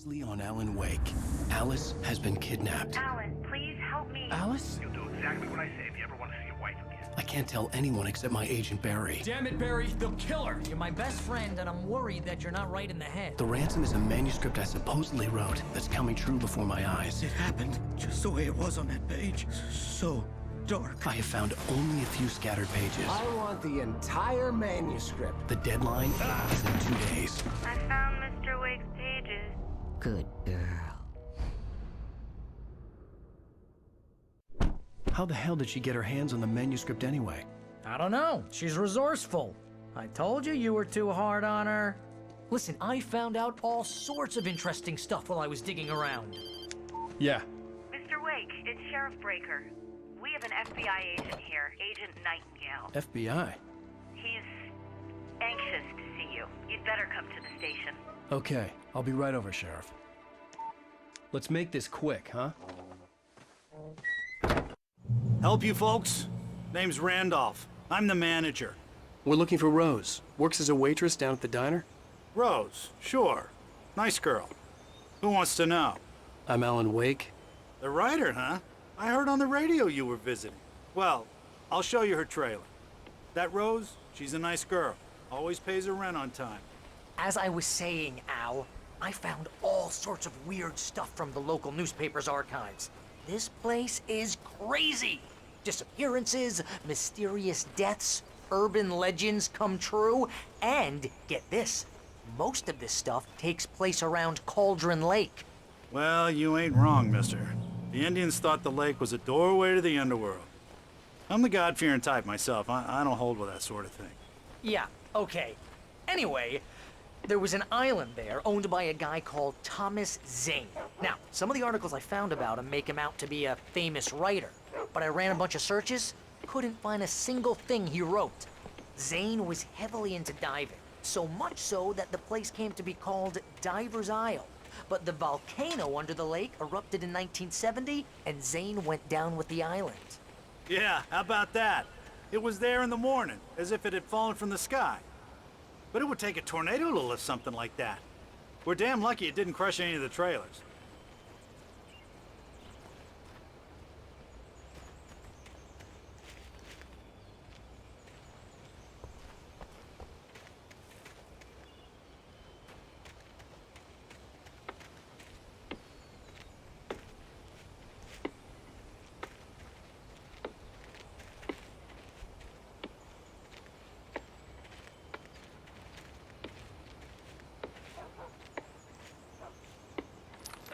Previously on Alan Wake, Alice has been kidnapped. Alan, please help me. Alice? You'll do exactly what I say if you ever want to see your wife again. I can't tell anyone except my agent Barry. Damn it, Barry, they'll kill her. You're my best friend, and I'm worried that you're not right in the head. The ransom is a manuscript I supposedly wrote that's coming true before my eyes. It happened just the way it was on that page. So dark. I have found only a few scattered pages. I want the entire manuscript. The deadline is in 2 days. I found Mr. Wake's pages. Good girl. How the hell did she get her hands on the manuscript anyway? I don't know. She's resourceful. I told you you were too hard on her. Listen, I found out all sorts of interesting stuff while I was digging around. Yeah. Mr. Wake, it's Sheriff Breaker. We have an FBI agent here, Agent Nightingale. FBI? He's anxious to see you. You'd better come to the station. Okay, I'll be right over, Sheriff. Let's make this quick, huh? Help you folks? Name's Randolph. I'm the manager. We're looking for Rose. Works as a waitress down at the diner. Rose, sure. Nice girl. Who wants to know? I'm Alan Wake. The writer, huh? I heard on the radio you were visiting. Well, I'll show you her trailer. That Rose, she's a nice girl. Always pays her rent on time. As I was saying, Al, I found all sorts of weird stuff from the local newspaper's archives. This place is crazy. Disappearances, mysterious deaths, urban legends come true, and get this, most of this stuff takes place around Cauldron Lake. Well, you ain't wrong, mister. The Indians thought the lake was a doorway to the underworld. I'm the God-fearing type myself. I don't hold with that sort of thing. Yeah, okay. Anyway, there was an island there owned by a guy called Thomas Zane. Now, some of the articles I found about him make him out to be a famous writer, but I ran a bunch of searches, couldn't find a single thing he wrote. Zane was heavily into diving, so much so that the place came to be called Diver's Isle. But the volcano under the lake erupted in 1970, and Zane went down with the island. Yeah, how about that? It was there in the morning, as if it had fallen from the sky. But it would take a tornado to lift something like that. We're damn lucky it didn't crush any of the trailers.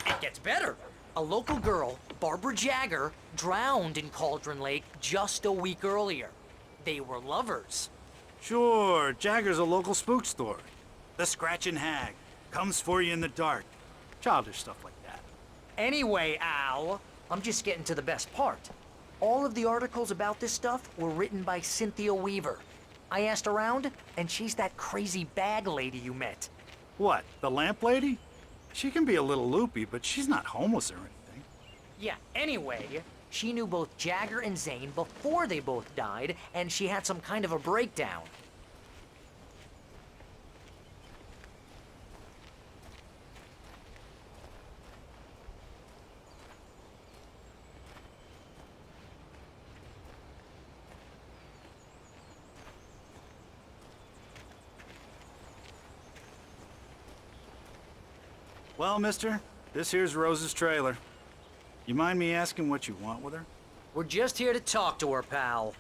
It gets better. A local girl, Barbara Jagger, drowned in Cauldron Lake just a week earlier. They were lovers. Sure, Jagger's a local spook story. The Scratching Hag comes for you in the dark. Childish stuff like that. Anyway, Al, I'm just getting to the best part. All of the articles about this stuff were written by Cynthia Weaver. I asked around, and she's that crazy bag lady you met. What, the lamp lady? She can be a little loopy, but she's not homeless or anything. Yeah, anyway, she knew both Jagger and Zane before they both died, and she had some kind of a breakdown. Well, mister, this here's Rose's trailer. You mind me asking what you want with her? We're just here to talk to her, pal.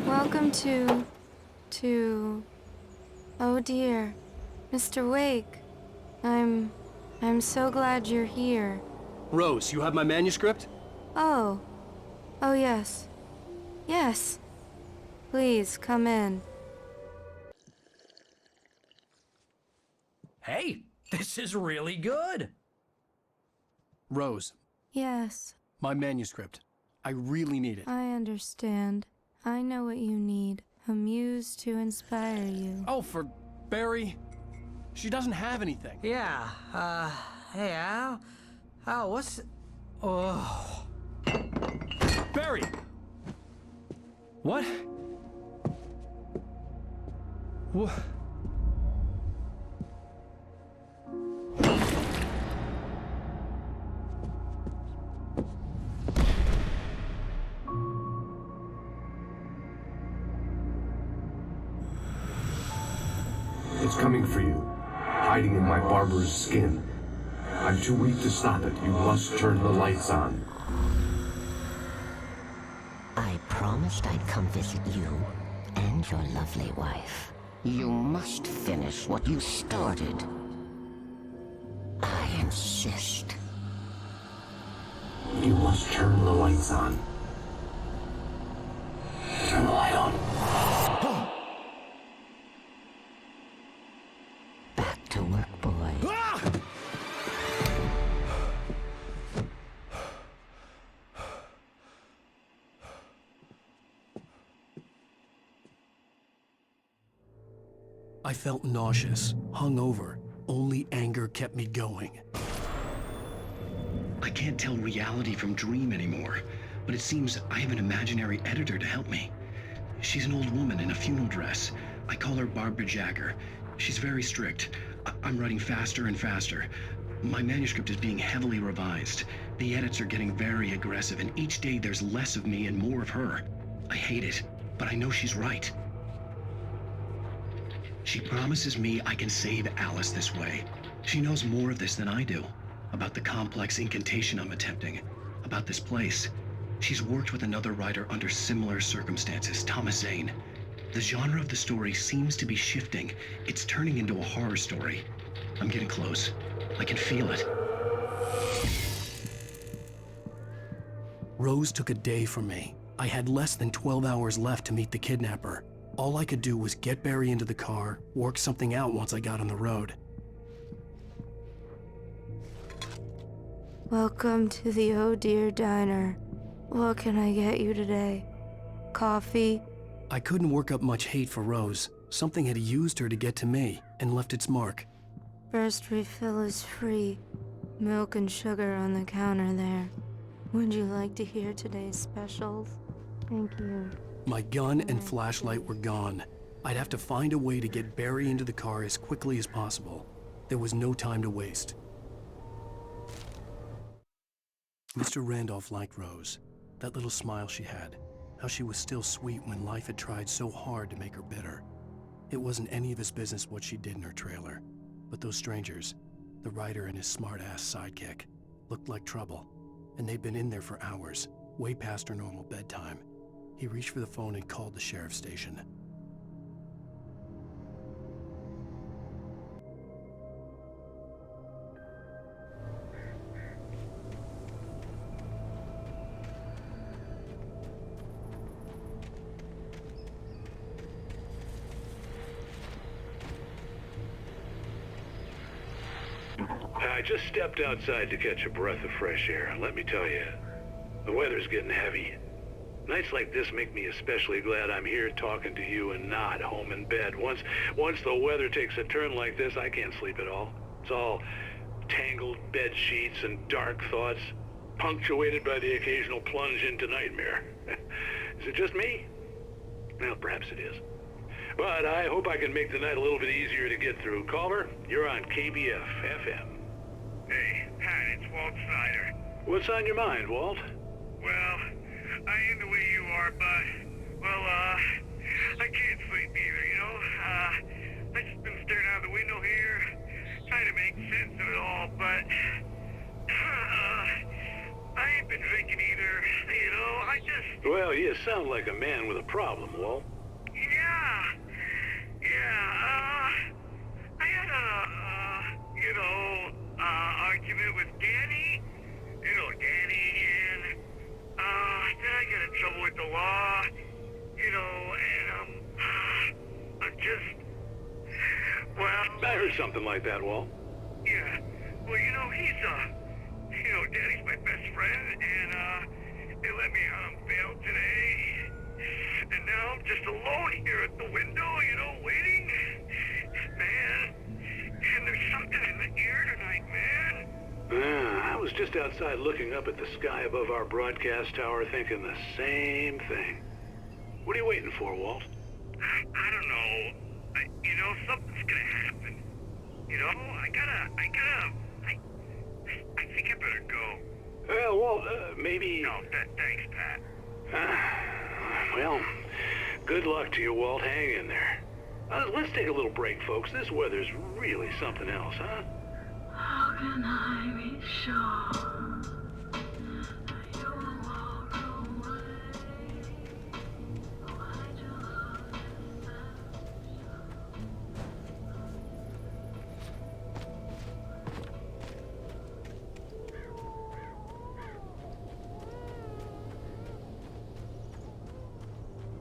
Welcome to... Oh dear, Mr. Wake. I'm so glad you're here. Rose, you have my manuscript? Oh. Oh yes. Yes. Please, come in. Hey, this is really good. Rose, Yes, my manuscript. I really need it. I understand. I know what you need. A muse to inspire you. Oh, for Barry. She doesn't have anything. Yeah, hey, Al. Al, what's... Oh. Barry! What? What? It's coming for you, hiding in my barber's skin. I'm too weak to stop it. You must turn the lights on. I promised I'd come visit you and your lovely wife. You must finish what you started. I insist. You must turn the lights on. Turn the light on. Back to work, boy. I felt nauseous, hungover. Only anger kept me going. I can't tell reality from dream anymore, but it seems I have an imaginary editor to help me. She's an old woman in a funeral dress. I call her Barbara Jagger. She's very strict. I'm writing faster and faster. My manuscript is being heavily revised. The edits are getting very aggressive, and each day there's less of me and more of her. I hate it, but I know she's right. She promises me I can save Alice this way. She knows more of this than I do. About the complex incantation I'm attempting. About this place. She's worked with another writer under similar circumstances, Thomas Zane. The genre of the story seems to be shifting. It's turning into a horror story. I'm getting close. I can feel it. Rose took a day from me. I had less than 12 hours left to meet the kidnapper. All I could do was get Barry into the car, work something out once I got on the road. Welcome to the Oh Dear Diner. What can I get you today? Coffee? I couldn't work up much hate for Rose. Something had used her to get to me and left its mark. First refill is free. Milk and sugar on the counter there. Would you like to hear today's specials? Thank you. My gun and flashlight were gone. I'd have to find a way to get Barry into the car as quickly as possible. There was no time to waste. Mr. Randolph liked Rose. That little smile she had. How she was still sweet when life had tried so hard to make her bitter. It wasn't any of his business what she did in her trailer. But those strangers, the writer and his smart-ass sidekick, looked like trouble. And they'd been in there for hours, way past her normal bedtime. He reached for the phone and called the sheriff's station. I just stepped outside to catch a breath of fresh air, and let me tell you, the weather's getting heavy. Nights like this make me especially glad I'm here talking to you and not home in bed. Once the weather takes a turn like this, I can't sleep at all. It's all tangled bed sheets and dark thoughts, punctuated by the occasional plunge into nightmare. Is it just me? Well, perhaps it is. But I hope I can make the night a little bit easier to get through. Culver, you're on KBF FM. Hey, Pat, it's Walt Snyder. What's on your mind, Walt? Well, I ain't the way you are, but, well, I can't sleep either, you know? I just been staring out the window here, trying to make sense of it all, but, I ain't been drinking either, you know? I just... Well, you sound like a man with a problem, Walt. I had argument with Danny. You know, Danny again. Then I got in trouble with the law. You know, and, I'm just... Well... I heard something like that, Walt. Yeah. Well, you know, Danny's my best friend, and, they let me out on bail today. And now I'm just alone here at the window, you know, waiting. Man, and there's something in the air tonight, man. I was just outside looking up at the sky above our broadcast tower thinking the same thing. What are you waiting for, Walt? I don't know. You know, something's gonna happen. You know, I think I better go. Well, Walt, maybe... No, thanks, Pat. Well, good luck to you, Walt. Hang in there. Let's take a little break, folks. This weather's really something else, huh? How can I be sure you will walk away? Why'd you love me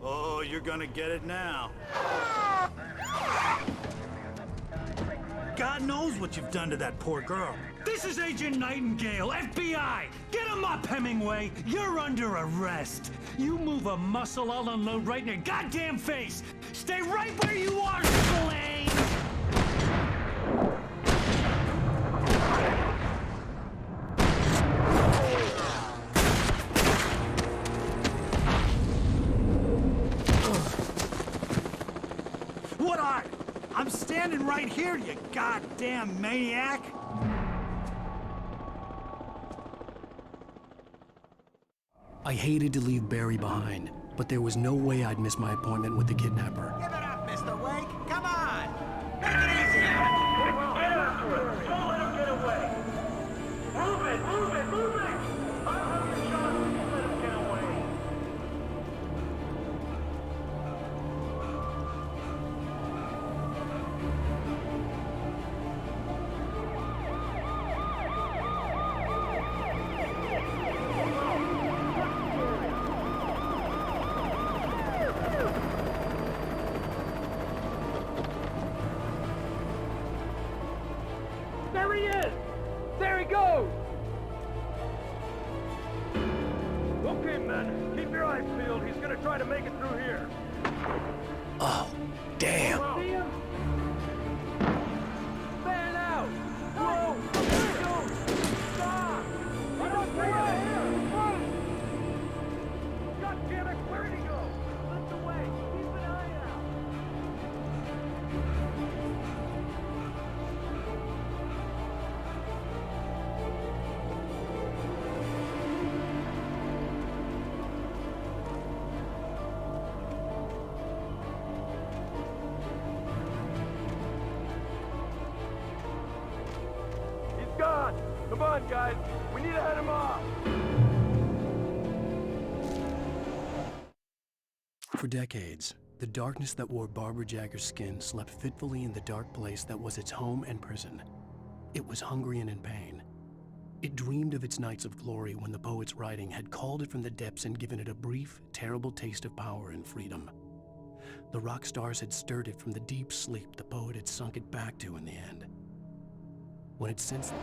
Oh, you're gonna get it now. God knows what you've done to that poor girl. This is Agent Nightingale, FBI! Get him up, Hemingway! You're under arrest! You move a muscle, I'll unload right in your goddamn face! Stay right where you are, Spillane! What are you? I'm standing right here, you goddamn maniac! I hated to leave Barry behind, but there was no way I'd miss my appointment with the kidnapper. Give it up, Mr. Wake. Come on. Make it easy. Get after it. Don't let him get away. Move it, move it, move it. I'll have your shot if you let him get away. There he is! There he goes! Okay, men, keep your eyes peeled. He's gonna try to make it through here. Oh, damn! See him? Fan out! Whoa! There he goes! Stop! He doesn't right here! God damn it! Where did he go? Lift away! Keep an eye out! He's gone! Come on, guys! We need to head him off! For decades, the darkness that wore Barbara Jagger's skin slept fitfully in the dark place that was its home and prison. It was hungry and in pain. It dreamed of its nights of glory when the poet's writing had called it from the depths and given it a brief, terrible taste of power and freedom. The rock stars had stirred it from the deep sleep the poet had sunk it back to in the end. When it sensed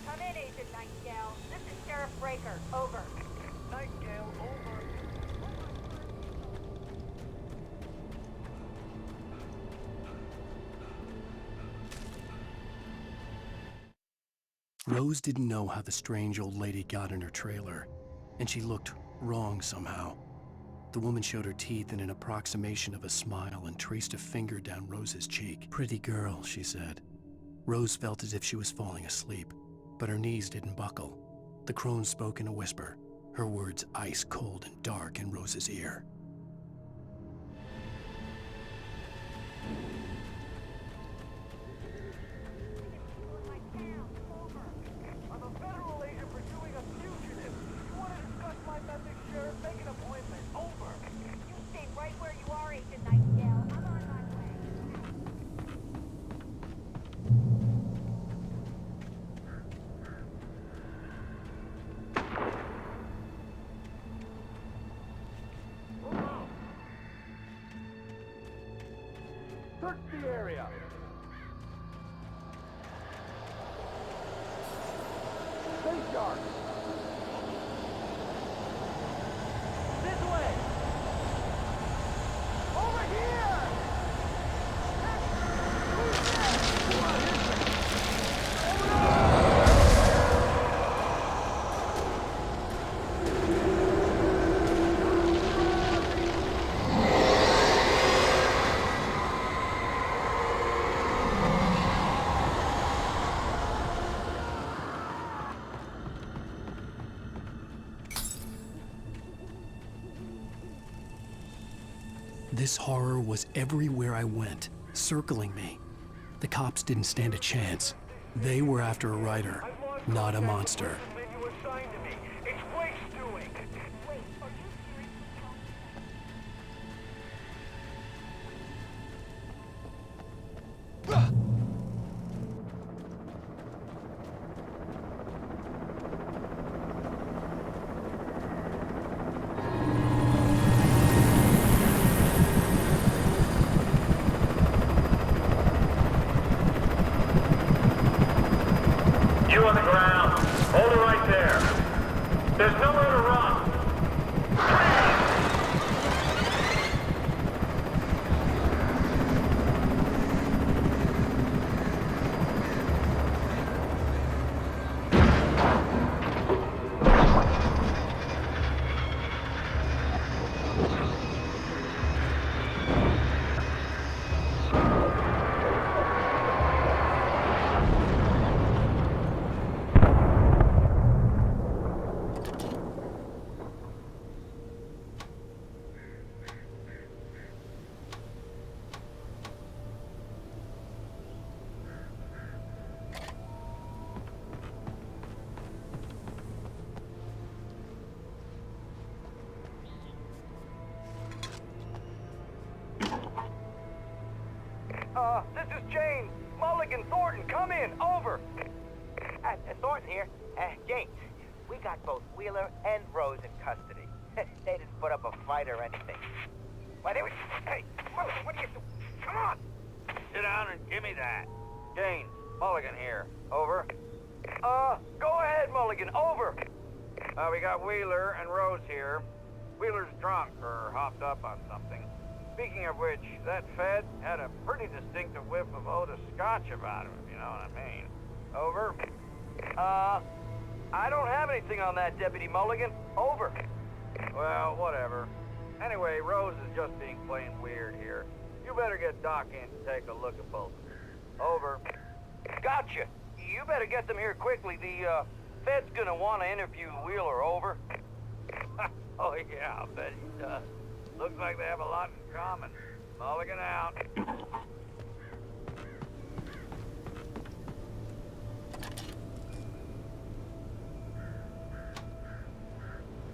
Come in, Agent Nightingale. This is Sheriff Breaker. Over. Nightingale, over. Rose didn't know how the strange old lady got in her trailer, and she looked wrong somehow. The woman showed her teeth in an approximation of a smile and traced a finger down Rose's cheek. "Pretty girl," she said. Rose felt as if she was falling asleep, but her knees didn't buckle. The crone spoke in a whisper, her words ice cold and dark in Rose's ear. I'm a federal agent pursuing a fugitive. You want to discuss my message, Sheriff? Make an appointment. Over. You stay right where you are, Agent Nightingale. I'm on my way. Search the area. Stay sharp. This way. Over here. This horror was everywhere I went, circling me. The cops didn't stand a chance. They were after a writer, not a monster. You assigned to me. It's waste doing. Wait, are you You on the ground. Hold it right there. There's nowhere to run. This is James. Mulligan, Thornton, come in. Over. Thornton here. James, we got both Wheeler and Rose in custody. They didn't put up a fight or anything. Why, they were... Hey, Mulligan, what are you doing? Come on! Sit down and give me that. James, Mulligan here. Over. Go ahead, Mulligan. Over. We got Wheeler and Rose here. Wheeler's drunk or hopped up on something. Speaking of which, that Fed had a pretty distinctive whiff of Oda Scotch about him, if you know what I mean. Over. I don't have anything on that, Deputy Mulligan. Over. Well, whatever. Anyway, Rose is just being plain weird here. You better get Doc in to take a look at both of you. Over. Gotcha. You better get them here quickly. The, Fed's gonna want to interview Wheeler. Over. Oh, yeah, I'll bet he does. Looks like they have a lot in common. Mulligan out.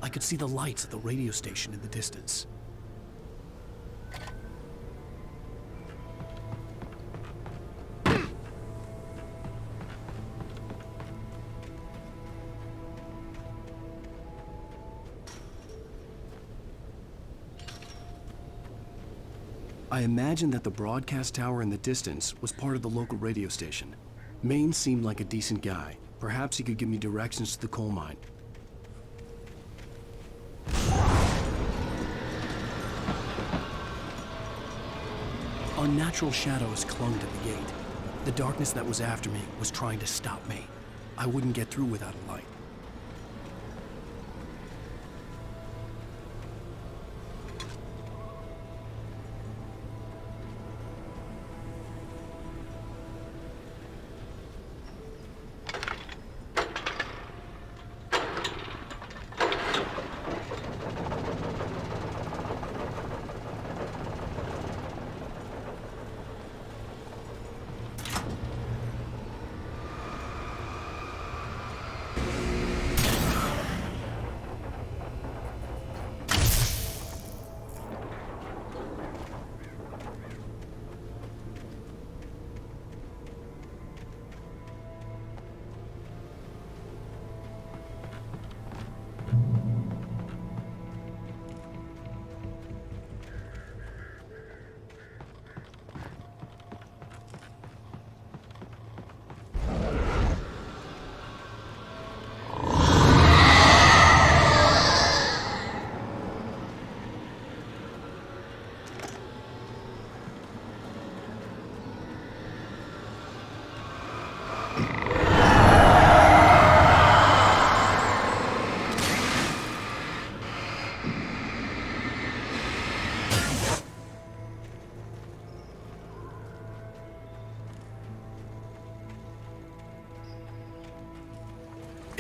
I could see the lights of the radio station in the distance. I imagined that the broadcast tower in the distance was part of the local radio station. Maine seemed like a decent guy. Perhaps he could give me directions to the coal mine. Unnatural shadows clung to the gate. The darkness that was after me was trying to stop me. I wouldn't get through without a light.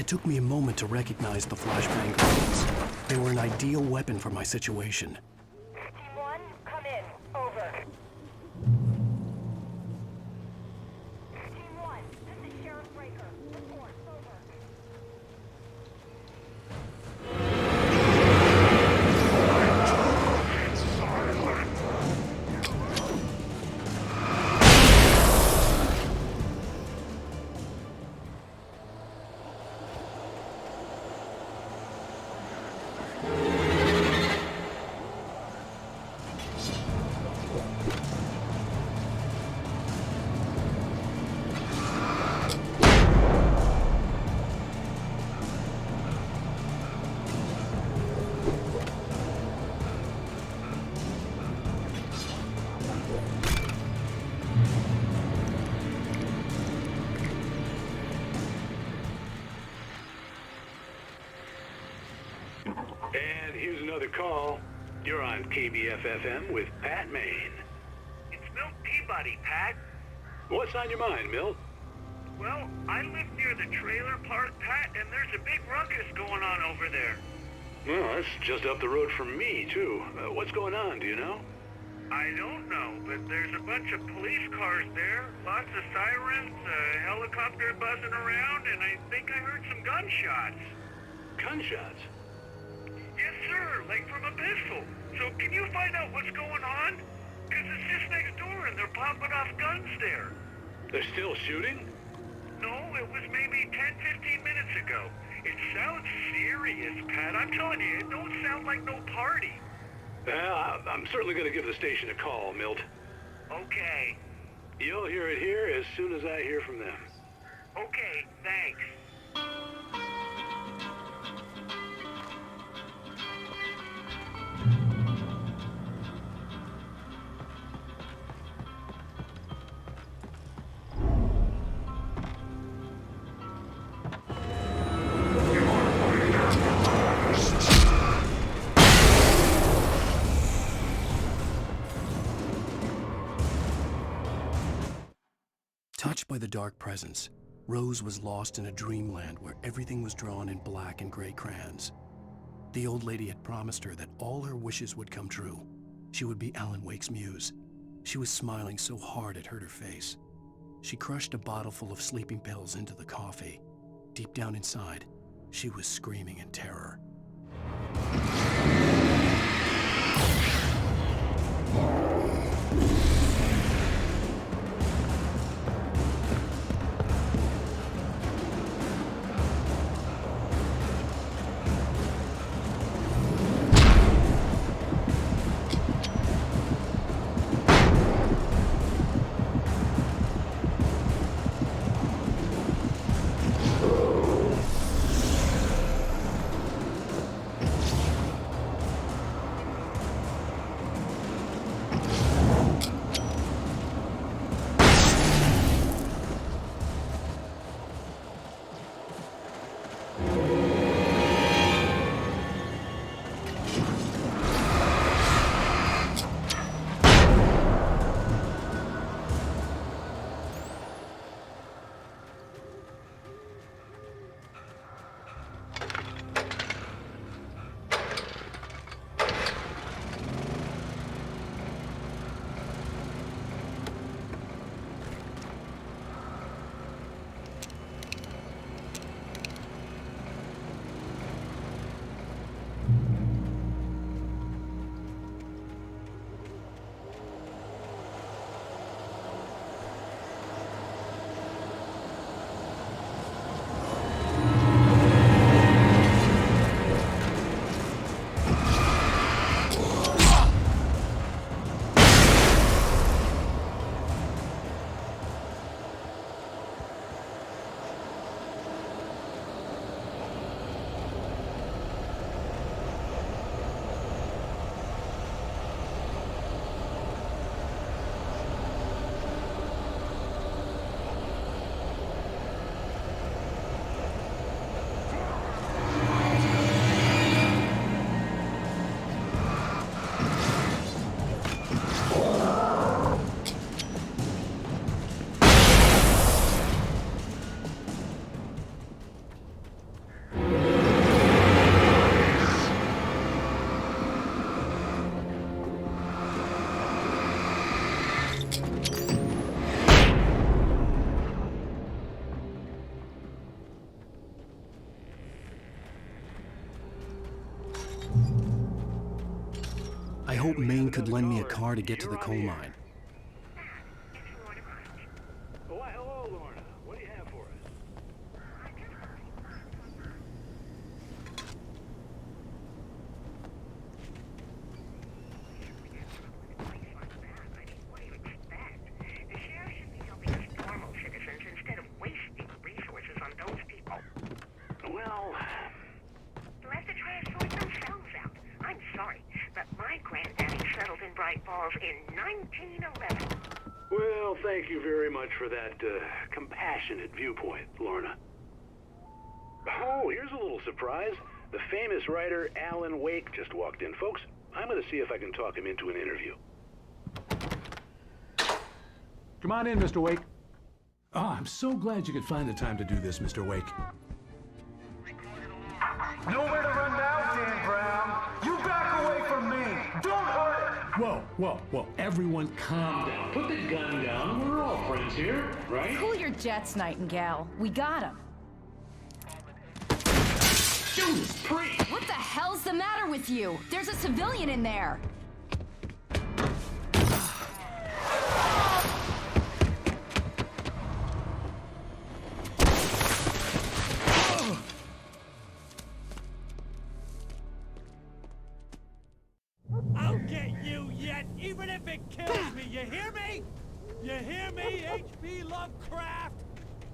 took me a moment to recognize the flashbang grenades. They were an ideal weapon for my situation. Team 1, come in. Over. Team 1, this is Sheriff Breaker. Report. Over. And here's another call. You're on KBF-FM with Pat Maine. It's Milt Peabody, Pat. What's on your mind, Milt? Well, I live near the trailer park, Pat, and there's a big ruckus going on over there. Well, that's just up the road from me, too. What's going on, do you know? I don't know, but there's a bunch of police cars there, lots of sirens, a helicopter buzzing around, and I think I heard some gunshots. Gunshots? Yes, sir, like from a pistol. So can you find out what's going on? Because it's just next door and they're popping off guns there. They're still shooting? No, it was maybe 10-15 minutes ago. It sounds serious, Pat. I'm telling you, it don't sound like no party. Well, I'm certainly going to give the station a call, Milt. Okay. You'll hear it here as soon as I hear from them. Okay, thanks. Touched by the dark presence, Rose was lost in a dreamland where everything was drawn in black and gray crayons. The old lady had promised her that all her wishes would come true. She would be Alan Wake's muse. She was smiling so hard it hurt her face. She crushed a bottle full of sleeping pills into the coffee. Deep down inside, she was screaming in terror. hope Maine could lend me a car to get to the coal mine. Why, hello, Lorna. What do you have for us? Well, They'll have to try and sort themselves out. I'm sorry, but my granddaddy settled in Bright Falls in 1911. well, thank you very much for that compassionate viewpoint, Lorna. Oh, here's a little surprise. The famous writer Alan Wake just walked in. Folks, I'm going to see if I can talk him into an interview. Come on in, Mr. Wake. Oh, I'm so glad you could find the time to do this, Mr. Wake. Nowhere to run now, Dan Brown. You back away from me. Don't hurt. Whoa, whoa, whoa. Everyone calm down. Put the gun down. We're all friends here, right? Cool your jets, Nightingale. We got him. Judas Priest! What the hell's the matter with you? There's a civilian in there. I'll get you yet, even if it kills me. You hear me? You hear me, H.P. Lovecraft?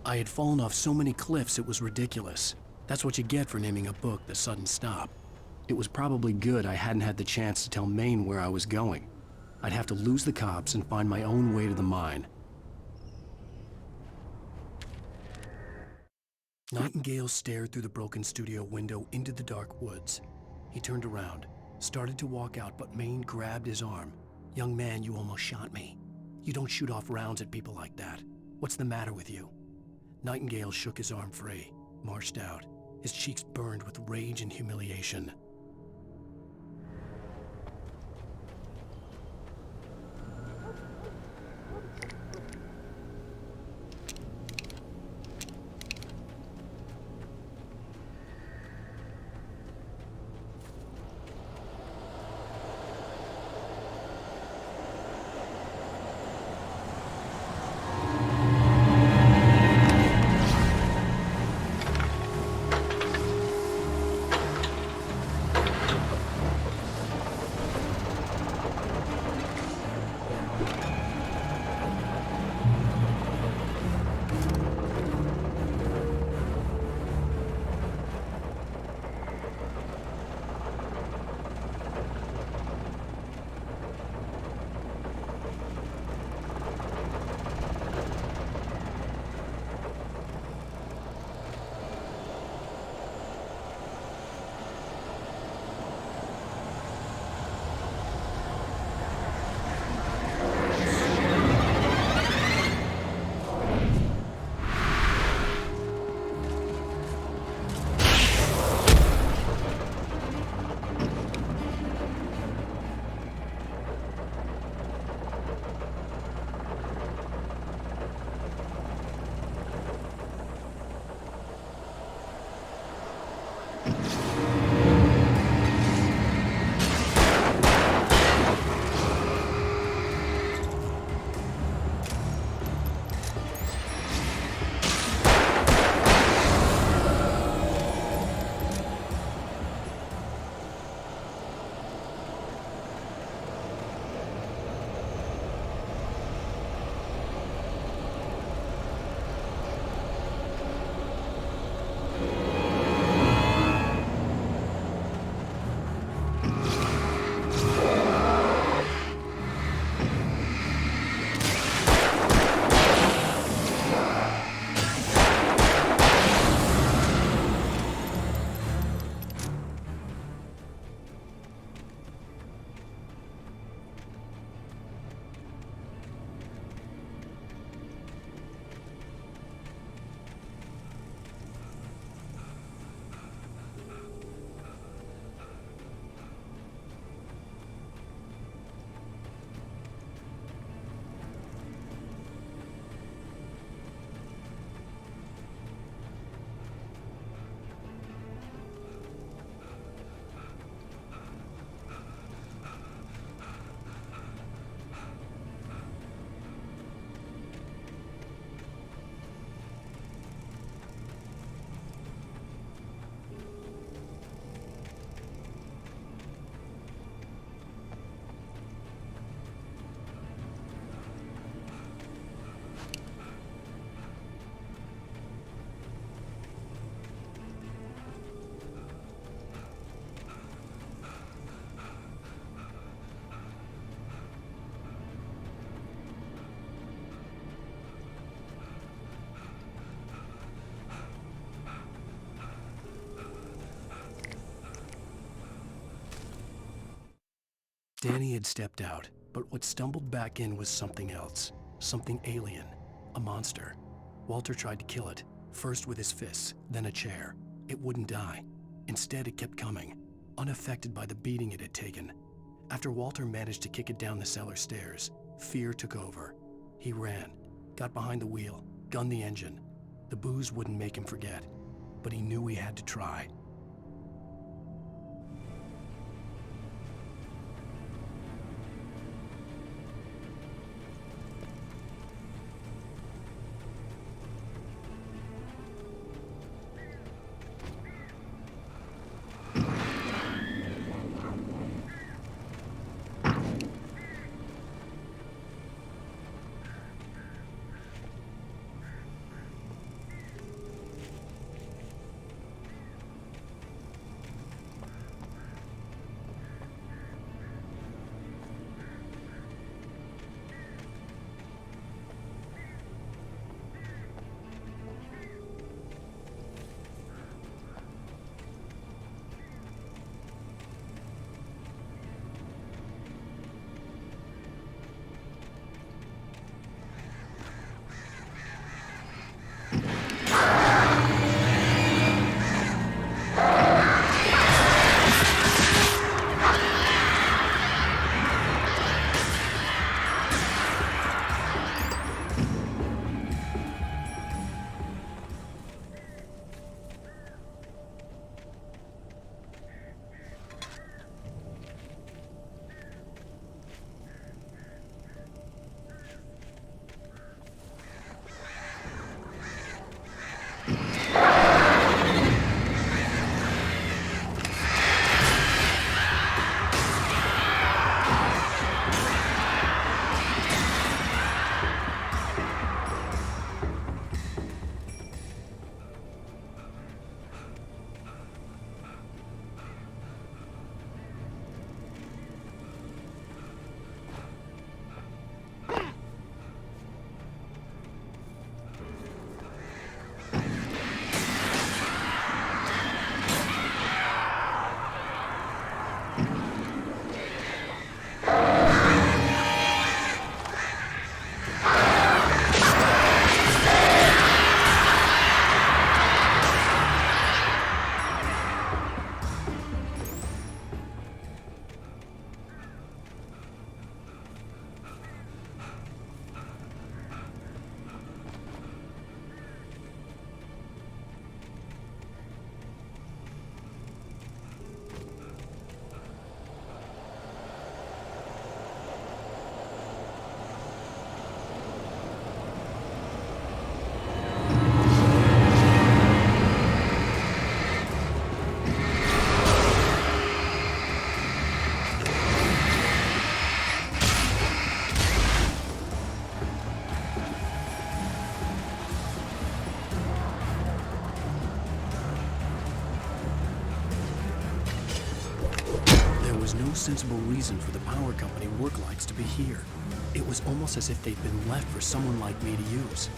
I had fallen off so many cliffs it was ridiculous. That's what you get for naming a book The Sudden Stop. It was probably good I hadn't had the chance to tell Maine where I was going. I'd have to lose the cops and find my own way to the mine. Nightingale stared through the broken studio window into the dark woods. He turned around, started to walk out, but Maine grabbed his arm. "Young man, you almost shot me. You don't shoot off rounds at people like that. What's the matter with you?" Nightingale shook his arm free, marched out. His cheeks burned with rage and humiliation. Danny had stepped out, but what stumbled back in was something else. Something alien. A monster. Walter tried to kill it, first with his fists, then a chair. It wouldn't die. Instead, it kept coming, unaffected by the beating it had taken. After Walter managed to kick it down the cellar stairs, fear took over. He ran, got behind the wheel, gunned the engine. The booze wouldn't make him forget, but he knew he had to try. No sensible reason for the power company work lights to be here. It was almost as if they'd been left for someone like me to use.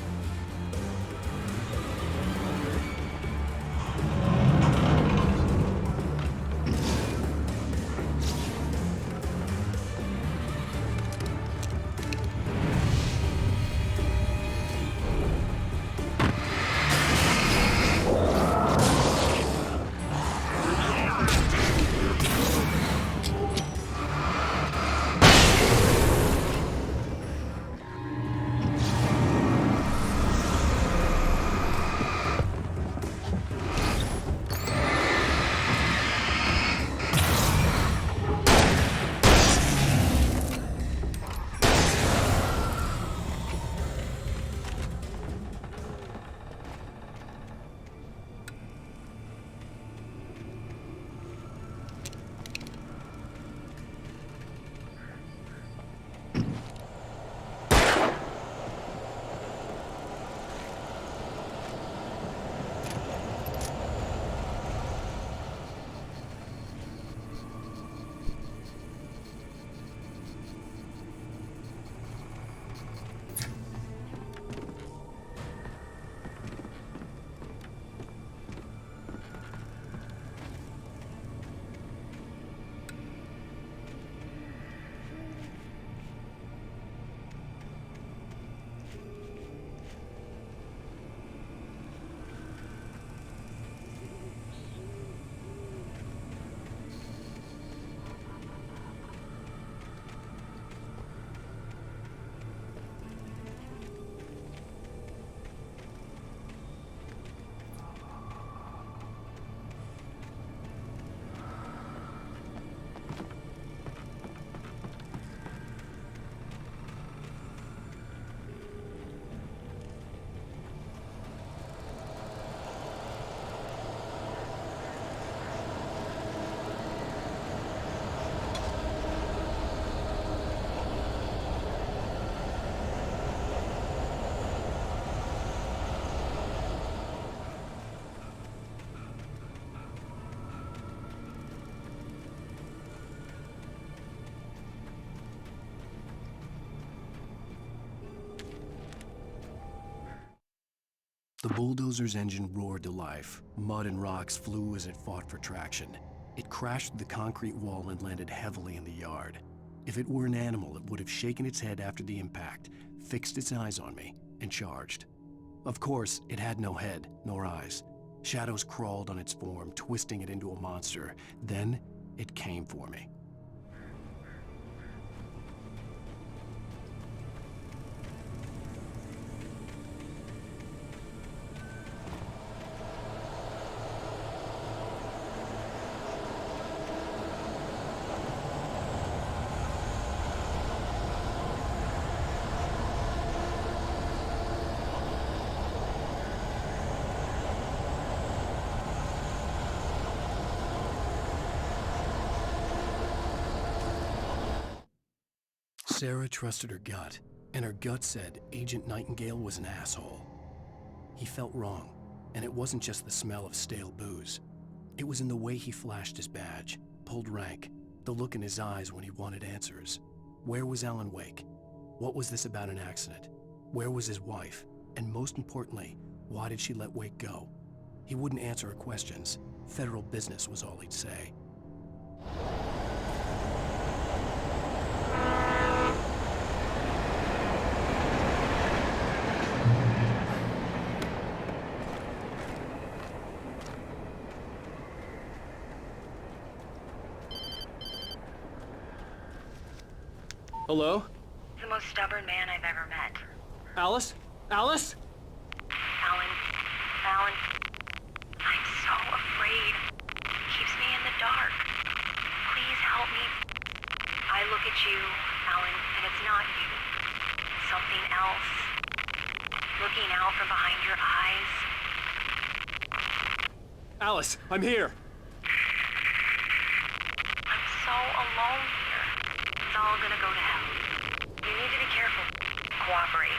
The bulldozer's engine roared to life. Mud and rocks flew as it fought for traction. It crashed through the concrete wall and landed heavily in the yard. If it were an animal, it would have shaken its head after the impact, fixed its eyes on me, and charged. Of course, it had no head, nor eyes. Shadows crawled on its form, twisting it into a monster. Then, it came for me. Sarah trusted her gut, and her gut said Agent Nightingale was an asshole. He felt wrong, and it wasn't just the smell of stale booze. It was in the way he flashed his badge, pulled rank, the look in his eyes when he wanted answers. Where was Alan Wake? What was this about an accident? Where was his wife? And most importantly, why did she let Wake go? He wouldn't answer her questions. Federal business was all he'd say. Hello? The most stubborn man I've ever met. Alice? Alice? Alan. I'm so afraid. He keeps me in the dark. Please help me. I look at you, Alan, and it's not you. It's something else. Looking out from behind your eyes. Alice, I'm here. I'm so alone here. It's all gonna go to hell. You need to be careful. Cooperate.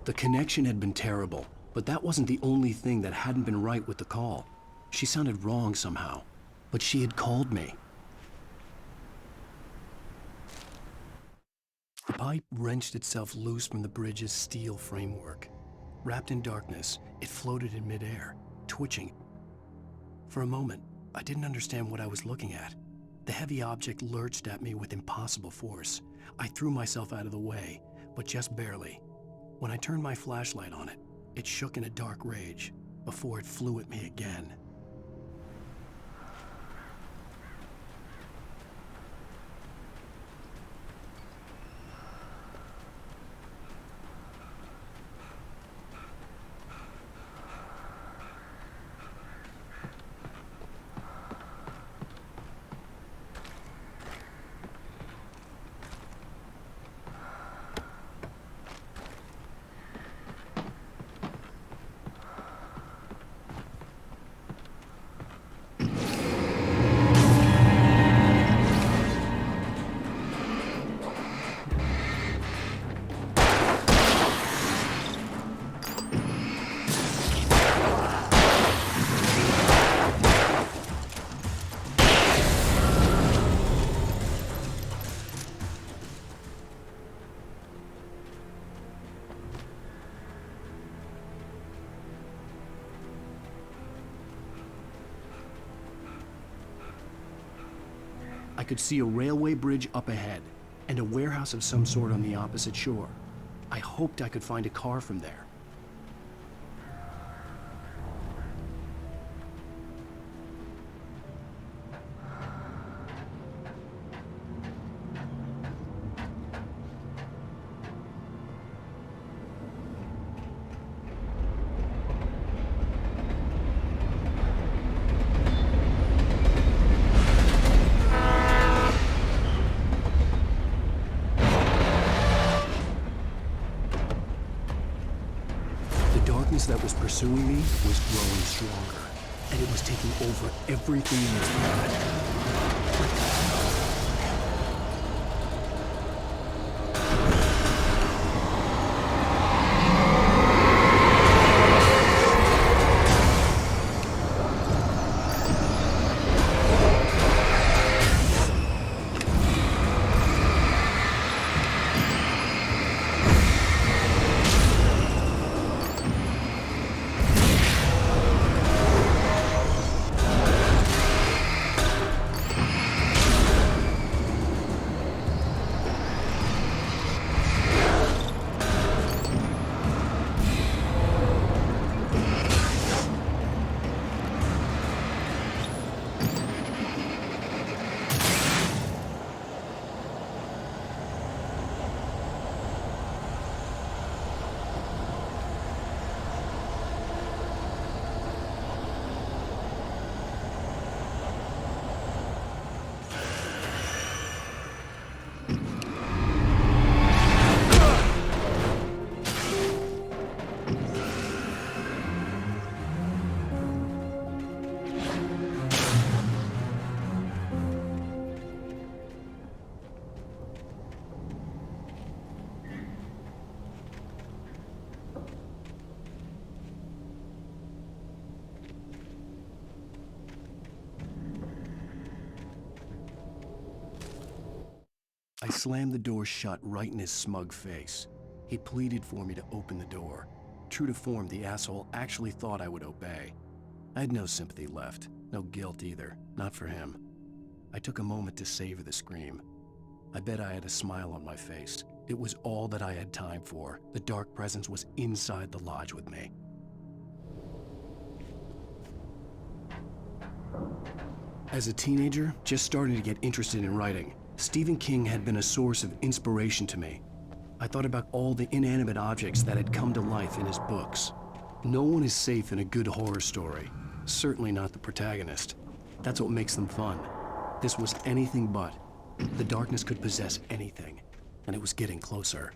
The connection had been terrible, but that wasn't the only thing that hadn't been right with the call. She sounded wrong somehow, but she had called me. The pipe wrenched itself loose from the bridge's steel framework. Wrapped in darkness, it floated in midair, twitching. For a moment, I didn't understand what I was looking at. The heavy object lurched at me with impossible force. I threw myself out of the way, but just barely. When I turned my flashlight on it, it shook in a dark rage before it flew at me again. I could see a railway bridge up ahead, and a warehouse of some sort on the opposite shore. I hoped I could find a car from there. That was pursuing me was growing stronger, and it was taking over everything in its path. I slammed the door shut right in his smug face. He pleaded for me to open the door. True to form, the asshole actually thought I would obey. I had no sympathy left, no guilt either, not for him. I took a moment to savor the scream. I bet I had a smile on my face. It was all that I had time for. The dark presence was inside the lodge with me. As a teenager, just starting to get interested in writing, Stephen King had been a source of inspiration to me. I thought about all the inanimate objects that had come to life in his books. No one is safe in a good horror story, certainly not the protagonist. That's what makes them fun. This was anything but. The darkness could possess anything, and it was getting closer.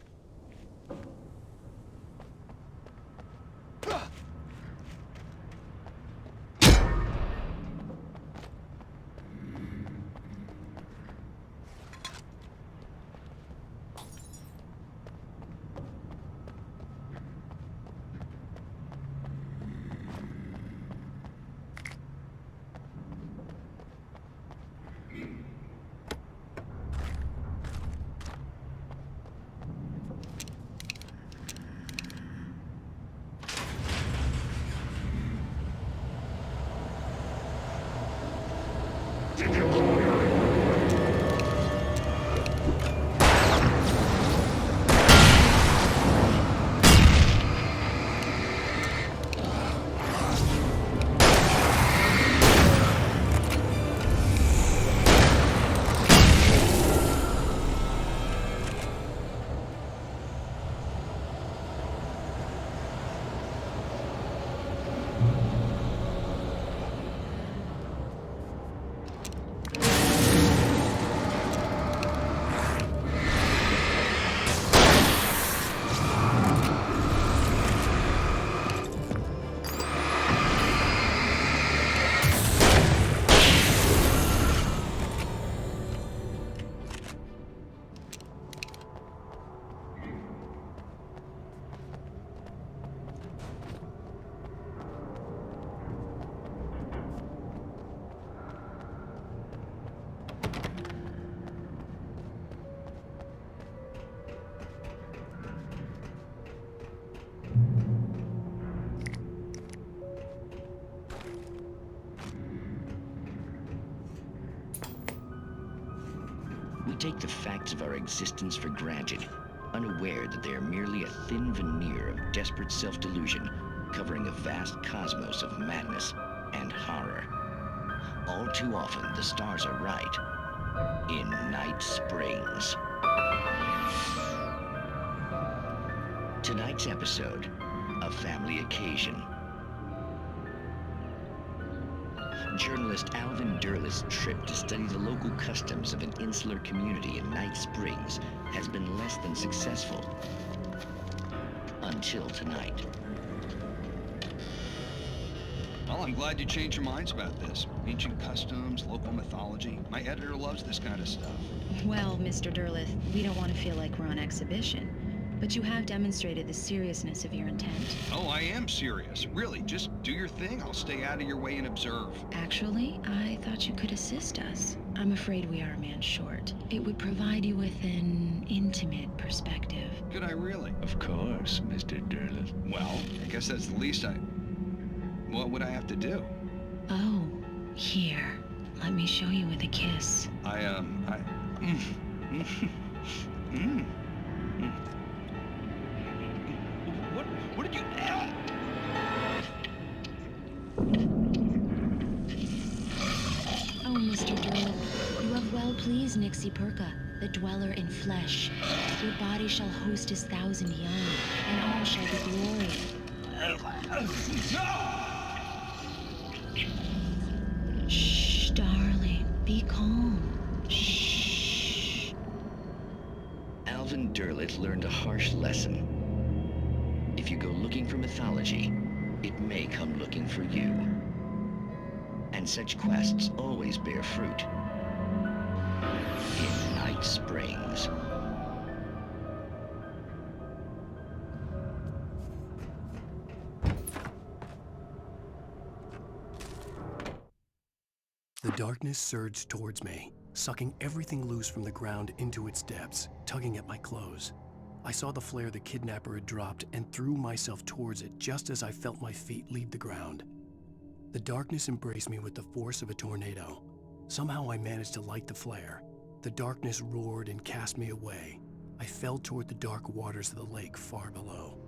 We take the facts of our existence for granted, unaware that they are merely a thin veneer of desperate self-delusion covering a vast cosmos of madness and horror. All too often, the stars are right. In Night Springs. Tonight's episode, a family occasion. Journalist Alvin Derleth's trip to study the local customs of an insular community in Night Springs has been less than successful. Until tonight. Well, I'm glad you changed your minds about this. Ancient customs, local mythology. My editor loves this kind of stuff. Well, Mr. Derleth, we don't want to feel like we're on exhibition. But you have demonstrated the seriousness of your intent. Oh, I am serious. Really, just do your thing. I'll stay out of your way and observe. Actually, I thought you could assist us. I'm afraid we are a man short. It would provide you with an intimate perspective. Could I really? Of course, Mr. Derleth. Well, I guess that's the least I... What would I have to do? Oh, here. Let me show you with a kiss. What did you... Oh, Mr. Derleth, you have well pleased Nixie Perka, the dweller in flesh. Your body shall host his 1,000 young, and all shall be glory. Shh, darling, be calm. Shh. Alvin Derleth learned a harsh lesson. If you go looking for mythology, it may come looking for you. And such quests always bear fruit. In Night Springs. The darkness surged towards me. sucking everything loose from the ground into its depths, tugging at my clothes. I saw the flare the kidnapper had dropped and threw myself towards it just as I felt my feet leave the ground. The darkness embraced me with the force of a tornado. Somehow I managed to light the flare. The darkness roared and cast me away. I fell toward the dark waters of the lake far below.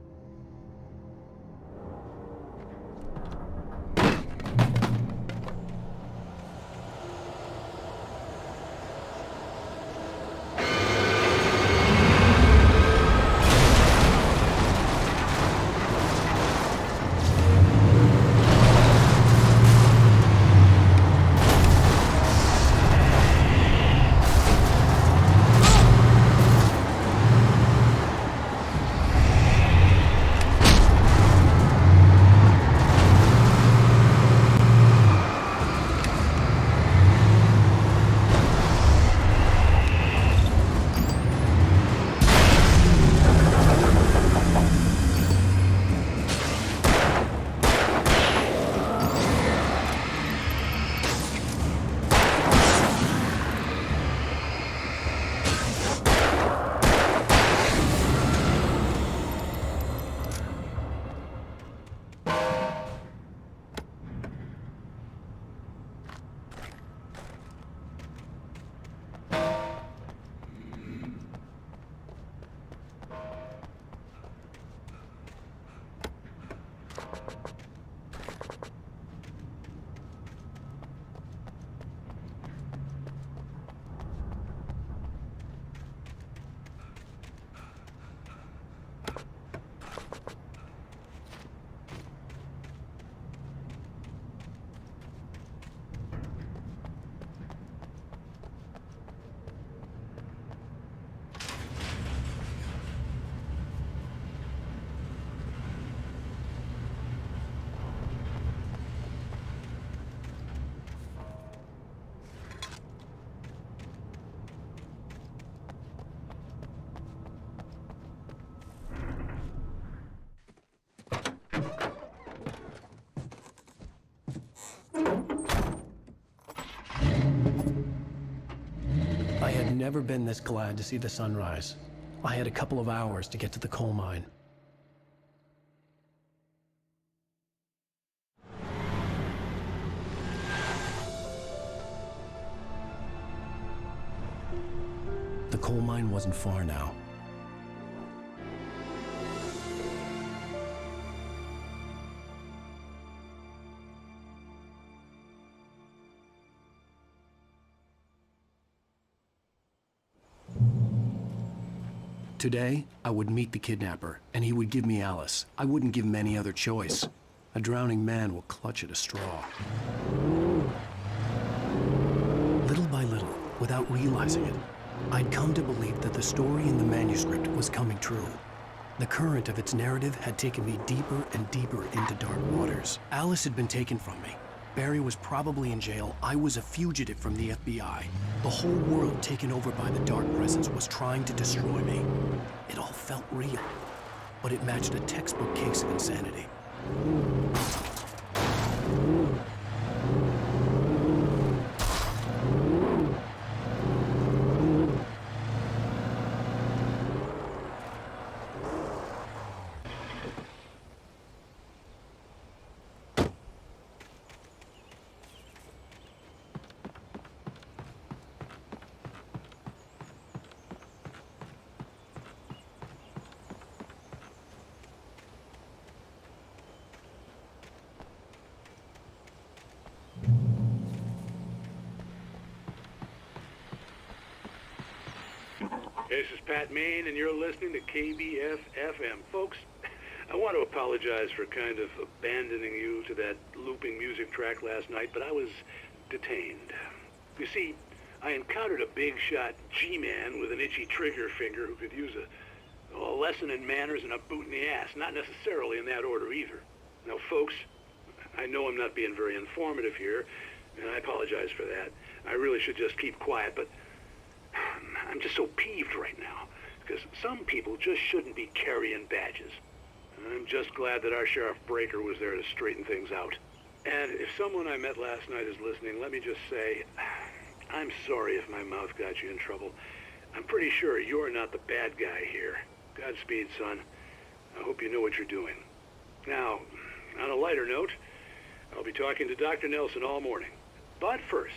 I had never been this glad to see the sunrise. I had a couple of hours to get to the coal mine. The coal mine wasn't far now. Today, I would meet the kidnapper, and he would give me Alice. I wouldn't give him any other choice. A drowning man will clutch at a straw. Little by little, without realizing it, I'd come to believe that the story in the manuscript was coming true. The current of its narrative had taken me deeper and deeper into dark waters. Alice had been taken from me. Barry was probably in jail. I was a fugitive from the FBI. The whole world taken over by the dark presence was trying to destroy me. It all felt real, but it matched a textbook case of insanity. This is Pat Main, and you're listening to KBF-FM. Folks, I want to apologize for kind of abandoning you to that looping music track last night, but I was detained. You see, I encountered a big-shot G-man with an itchy trigger finger who could use a lesson in manners and a boot in the ass, not necessarily in that order either. Now, folks, I know I'm not being very informative here, and I apologize for that. I really should just keep quiet, but I'm just so peeved right now, because some people just shouldn't be carrying badges. I'm just glad that our Sheriff Breaker was there to straighten things out. And if someone I met last night is listening, let me just say, I'm sorry if my mouth got you in trouble. I'm pretty sure you're not the bad guy here. Godspeed, son. I hope you know what you're doing. Now, on a lighter note, I'll be talking to Dr. Nelson all morning. But first,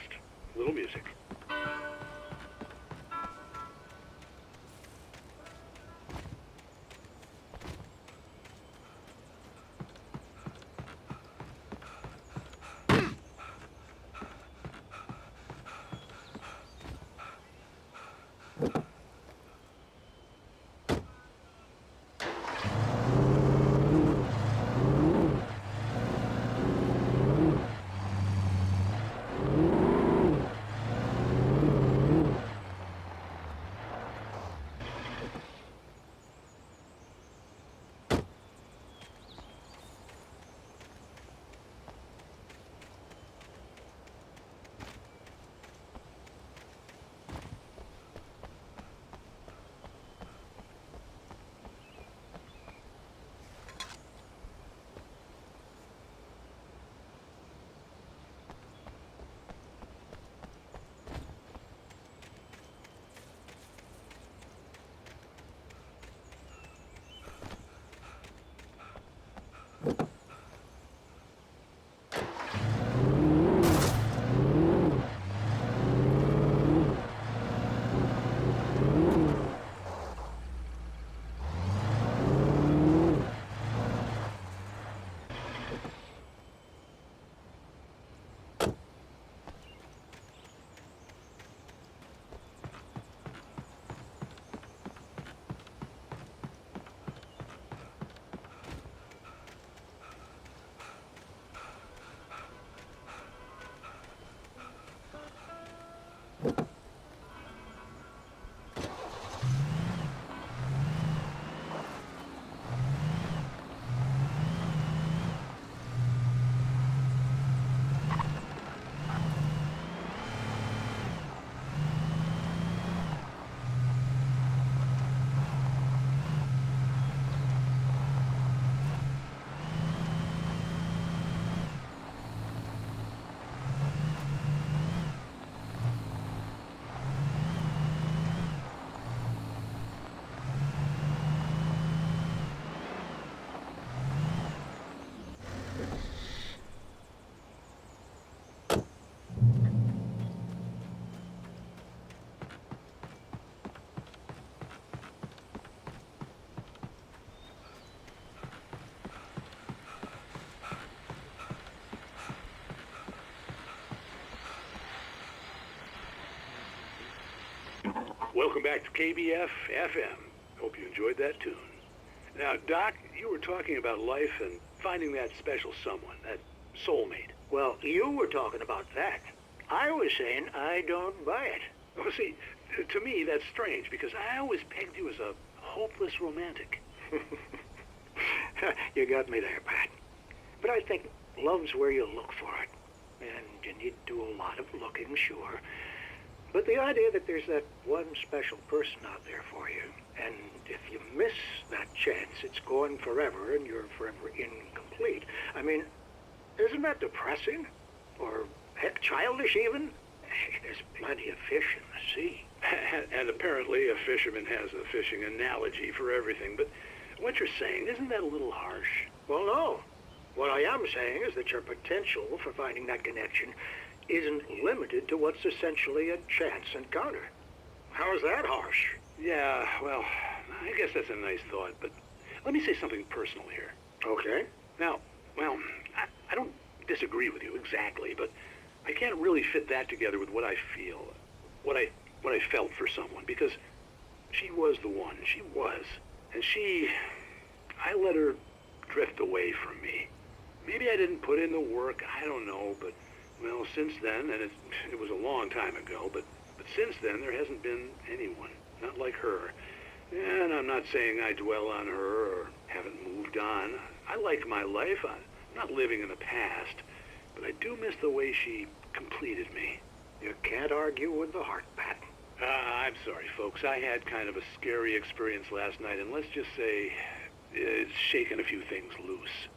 a little music. Welcome back to KBF FM. Hope you enjoyed that tune. Now, Doc, you were talking about life and finding that special someone, that soulmate. Well, you were talking about that. I was saying I don't buy it. Well, see, to me, that's strange, because I always pegged you as a hopeless romantic. You got me there, Pat. But I think love's where you look for it. And you need to do a lot of looking, sure. But the idea that there's that one special person out there for you, and if you miss that chance, it's gone forever, and you're forever incomplete. I mean, isn't that depressing? Or, heck, childish even? There's plenty of fish in the sea. And apparently a fisherman has a fishing analogy for everything, but what you're saying, isn't that a little harsh? Well, no. What I am saying is that your potential for finding that connection isn't limited to what's essentially a chance encounter. How is that harsh? Yeah, well, I guess that's a nice thought, but let me say something personal here. Okay. Now, well, I don't disagree with you exactly, but I can't really fit that together with what I feel, what I felt for someone, because she was the one. She was. And I let her drift away from me. Maybe I didn't put in the work, I don't know, but, well, since then, and it was a long time ago, but since then, there hasn't been anyone, not like her. And I'm not saying I dwell on her or haven't moved on. I like my life. I'm not living in the past, but I do miss the way she completed me. You can't argue with the heart, Pat. I'm sorry, folks. I had kind of a scary experience last night, and let's just say it's shaken a few things loose.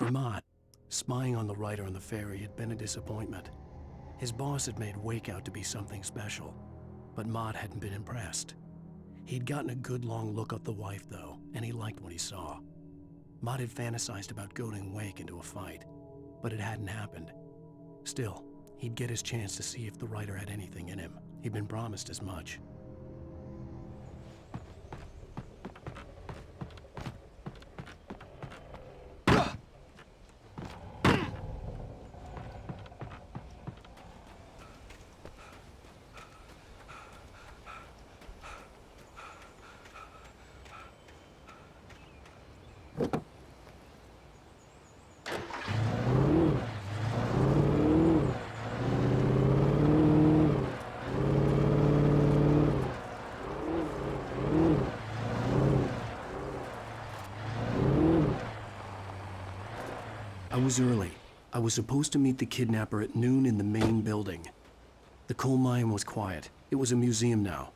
For Mott, spying on the writer on the ferry had been a disappointment. His boss had made Wake out to be something special, but Mott hadn't been impressed. He'd gotten a good long look at the wife, though, and he liked what he saw. Mott had fantasized about goading Wake into a fight, but it hadn't happened. Still, he'd get his chance to see if the writer had anything in him. He'd been promised as much. I was early. I was supposed to meet the kidnapper at noon in the main building. The coal mine was quiet. It was a museum now.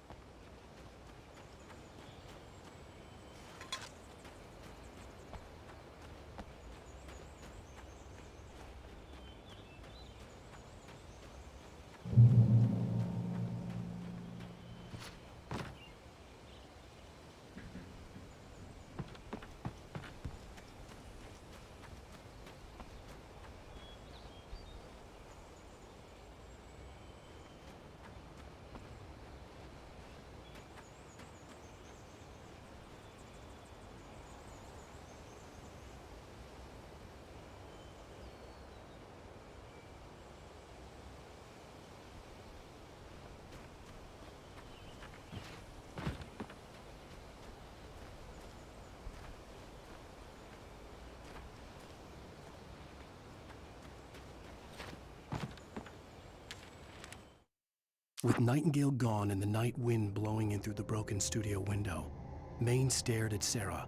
With Nightingale gone and the night wind blowing in through the broken studio window, Maine stared at Sarah.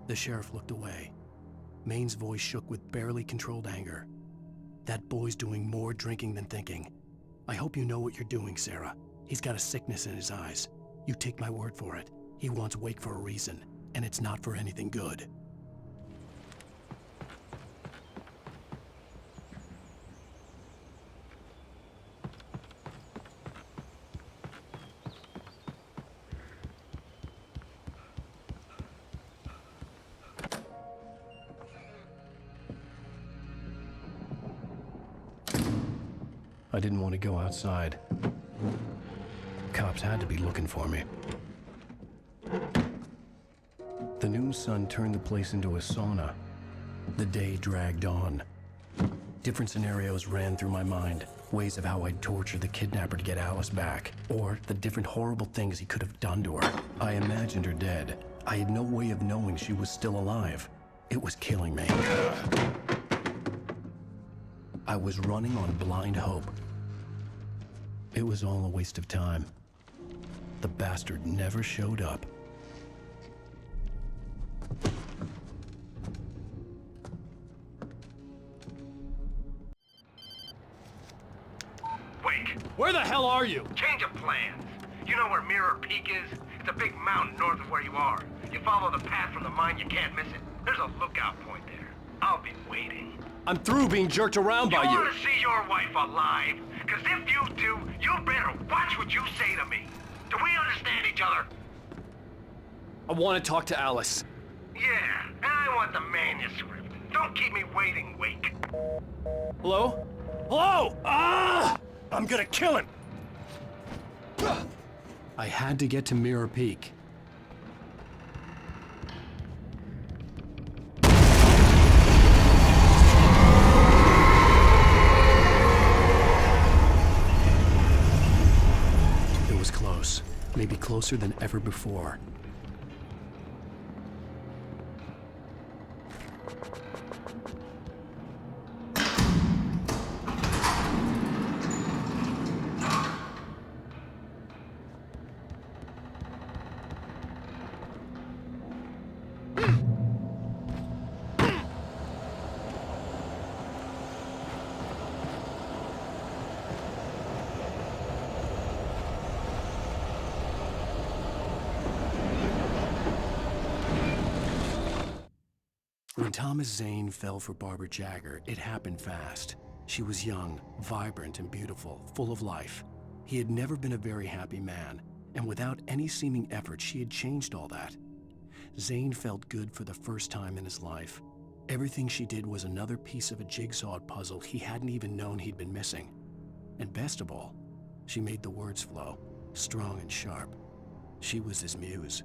The sheriff looked away. Maine's voice shook with barely controlled anger. That boy's doing more drinking than thinking. I hope you know what you're doing, Sarah. He's got a sickness in his eyes. You take my word for it. He wants Wake for a reason, and it's not for anything good. I didn't want to go outside. Cops had to be looking for me. The noon sun turned the place into a sauna. The day dragged on. Different scenarios ran through my mind. Ways of how I'd torture the kidnapper to get Alice back. Or the different horrible things he could have done to her. I imagined her dead. I had no way of knowing she was still alive. It was killing me. I was running on blind hope. It was all a waste of time. The bastard never showed up. Wake! Where the hell are you? Change of plans. You know where Mirror Peak is? It's a big mountain north of where you are. You follow the path from the mine, you can't miss it. There's a lookout point there. I'll be waiting. I'm through being jerked around by you. You want to see your wife alive? Because if you do, you better watch what you say to me. Do we understand each other? I want to talk to Alice. Yeah, and I want the manuscript. Don't keep me waiting, Wake. Hello? Hello! Ah! I'm gonna kill him! I had to get to Mirror Peak. It was close. Maybe closer than ever before. When Thomas Zane fell for Barbara Jagger, it happened fast. She was young, vibrant, and beautiful, full of life. He had never been a very happy man, and without any seeming effort, she had changed all that. Zane felt good for the first time in his life. Everything she did was another piece of a jigsaw puzzle he hadn't even known he'd been missing. And best of all, she made the words flow, strong and sharp. She was his muse.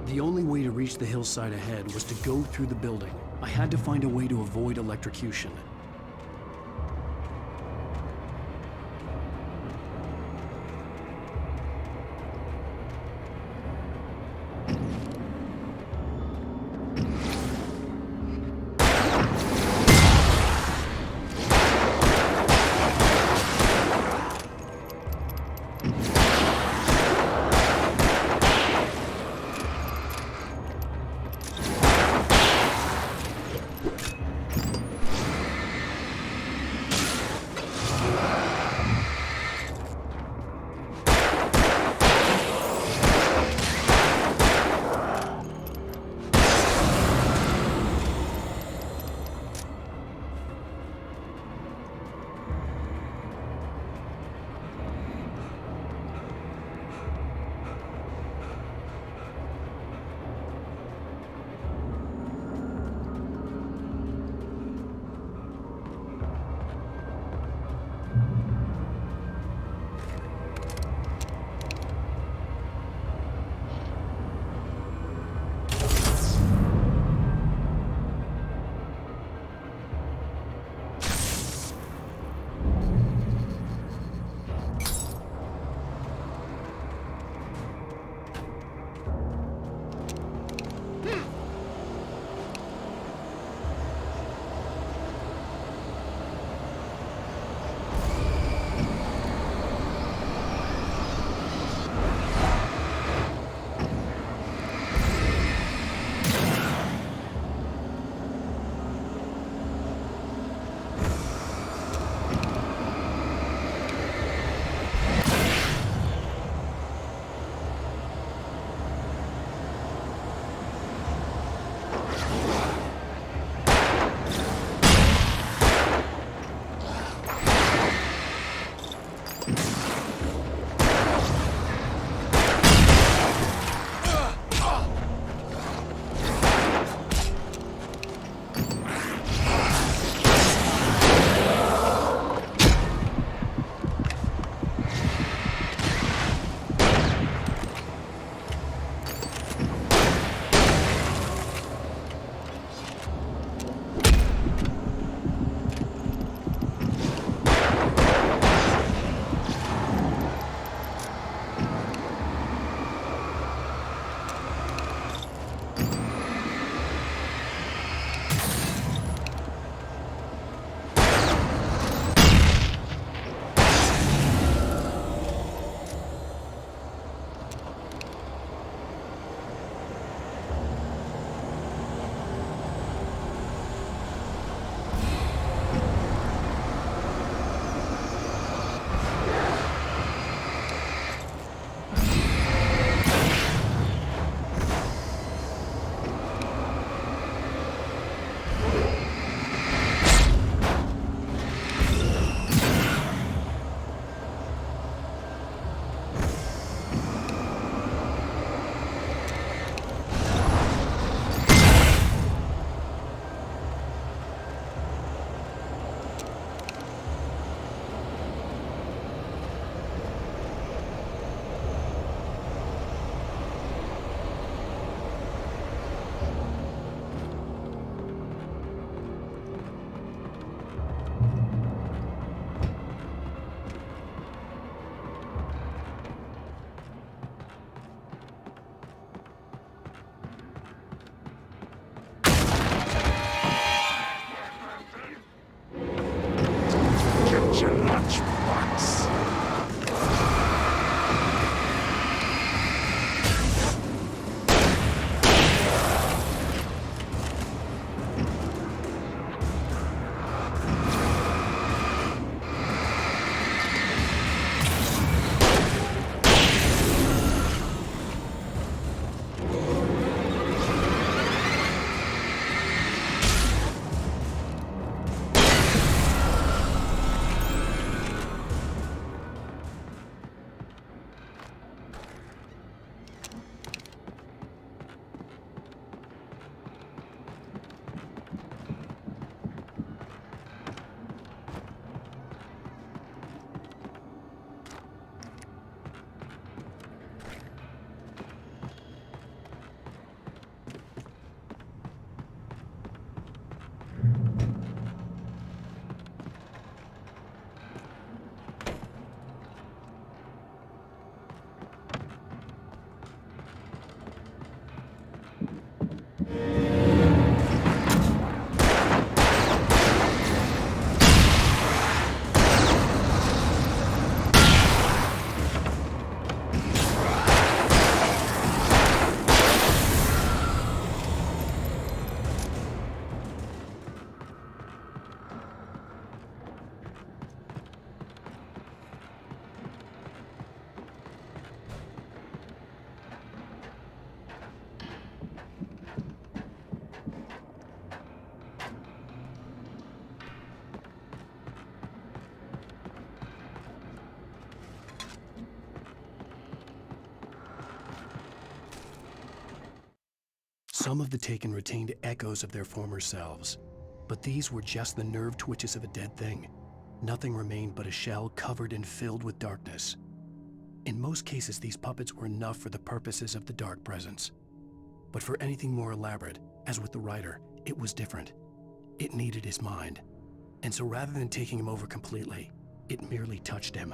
The only way to reach the hillside ahead was to go through the building. I had to find a way to avoid electrocution. Some of the taken retained echoes of their former selves, but these were just the nerve twitches of a dead thing. Nothing remained but a shell covered and filled with darkness. In most cases, these puppets were enough for the purposes of the dark presence. But for anything more elaborate, as with the writer, it was different. It needed his mind. And so rather than taking him over completely, it merely touched him.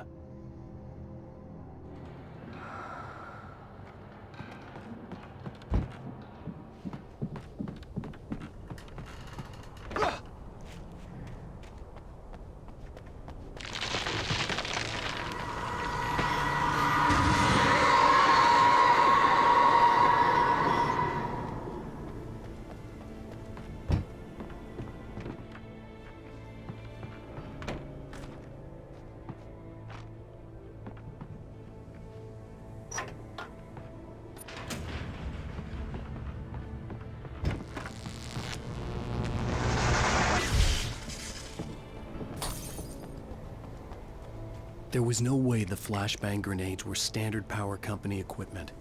There was no way the flashbang grenades were standard power company equipment.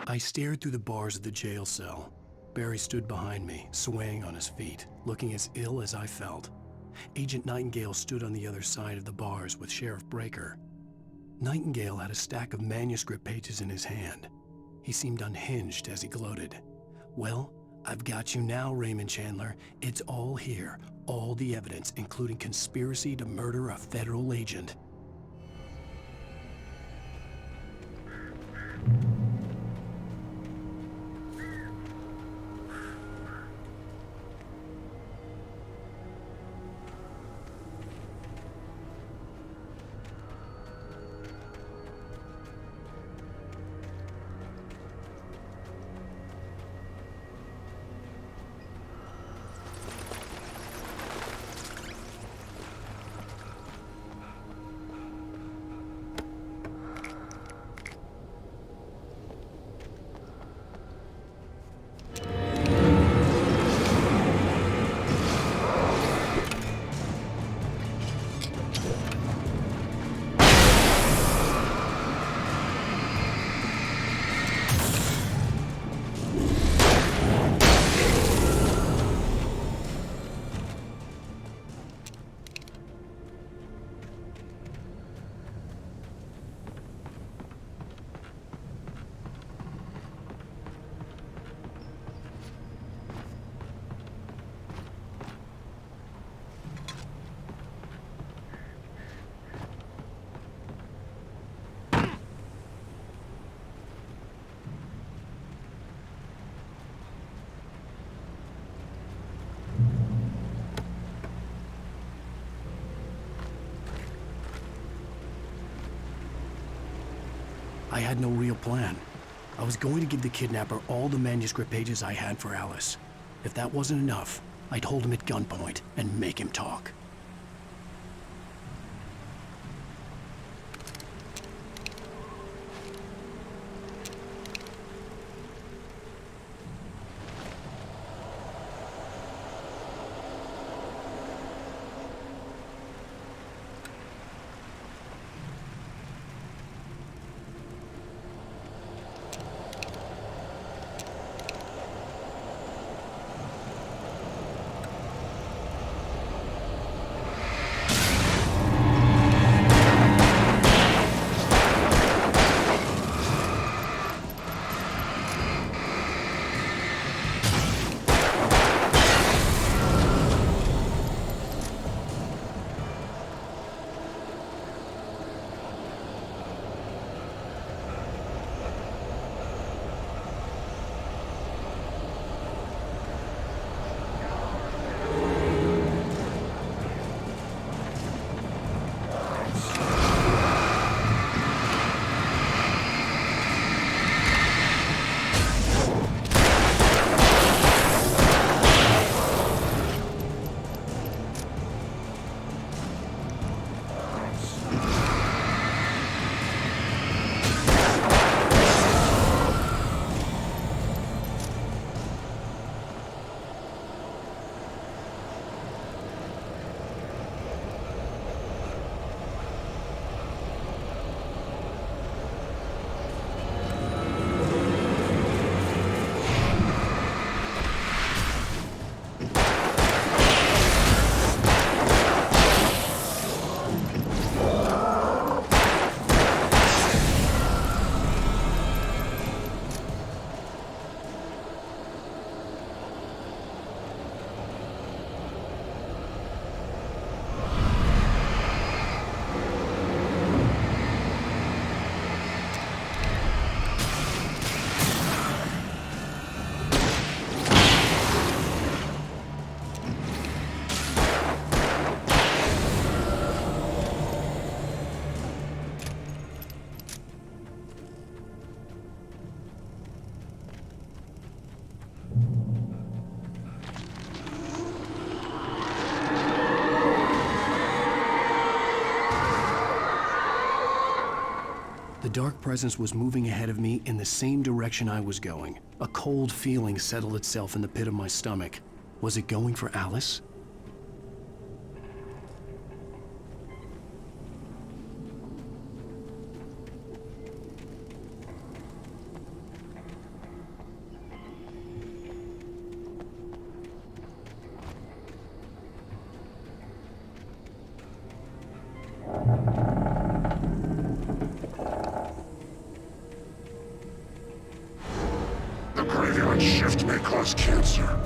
I stared through the bars of the jail cell. Barry stood behind me, swaying on his feet, looking as ill as I felt. Agent Nightingale stood on the other side of the bars with Sheriff Breaker. Nightingale had a stack of manuscript pages in his hand. He seemed unhinged as he gloated. "Well, I've got you now, Raymond Chandler. It's all here. All the evidence, including conspiracy to murder a federal agent." I had no real plan. I was going to give the kidnapper all the manuscript pages I had for Alice. If that wasn't enough, I'd hold him at gunpoint and make him talk. The dark presence was moving ahead of me in the same direction I was going. A cold feeling settled itself in the pit of my stomach. Was it going for Alice? The graveyard shift may cause cancer.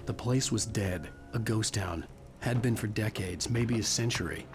The place was dead, a ghost town. Had been for decades, maybe a century.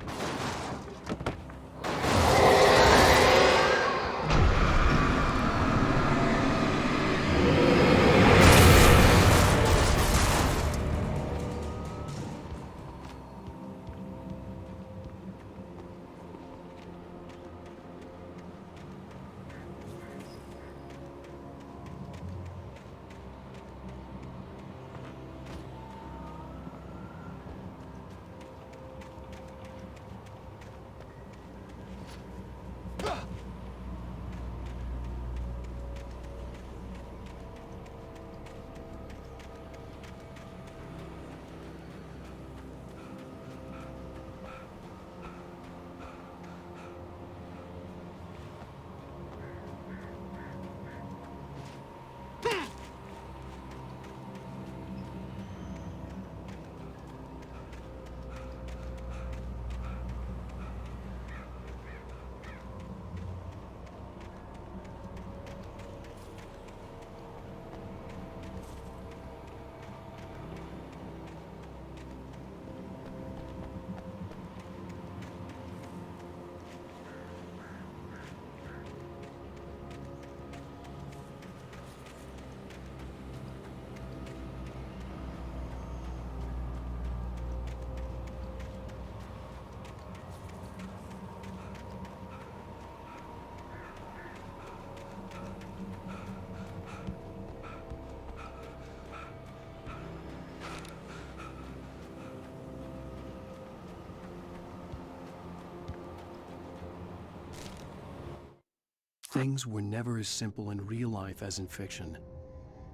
Things were never as simple in real life as in fiction.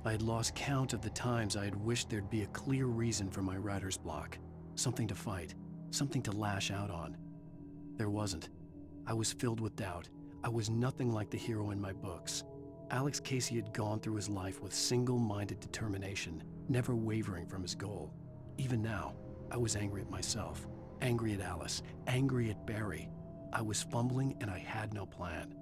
I had lost count of the times I had wished there'd be a clear reason for my writer's block. Something to fight, something to lash out on. There wasn't. I was filled with doubt. I was nothing like the hero in my books. Alex Casey had gone through his life with single-minded determination, never wavering from his goal. Even now, I was angry at myself, angry at Alice, angry at Barry. I was fumbling and I had no plan.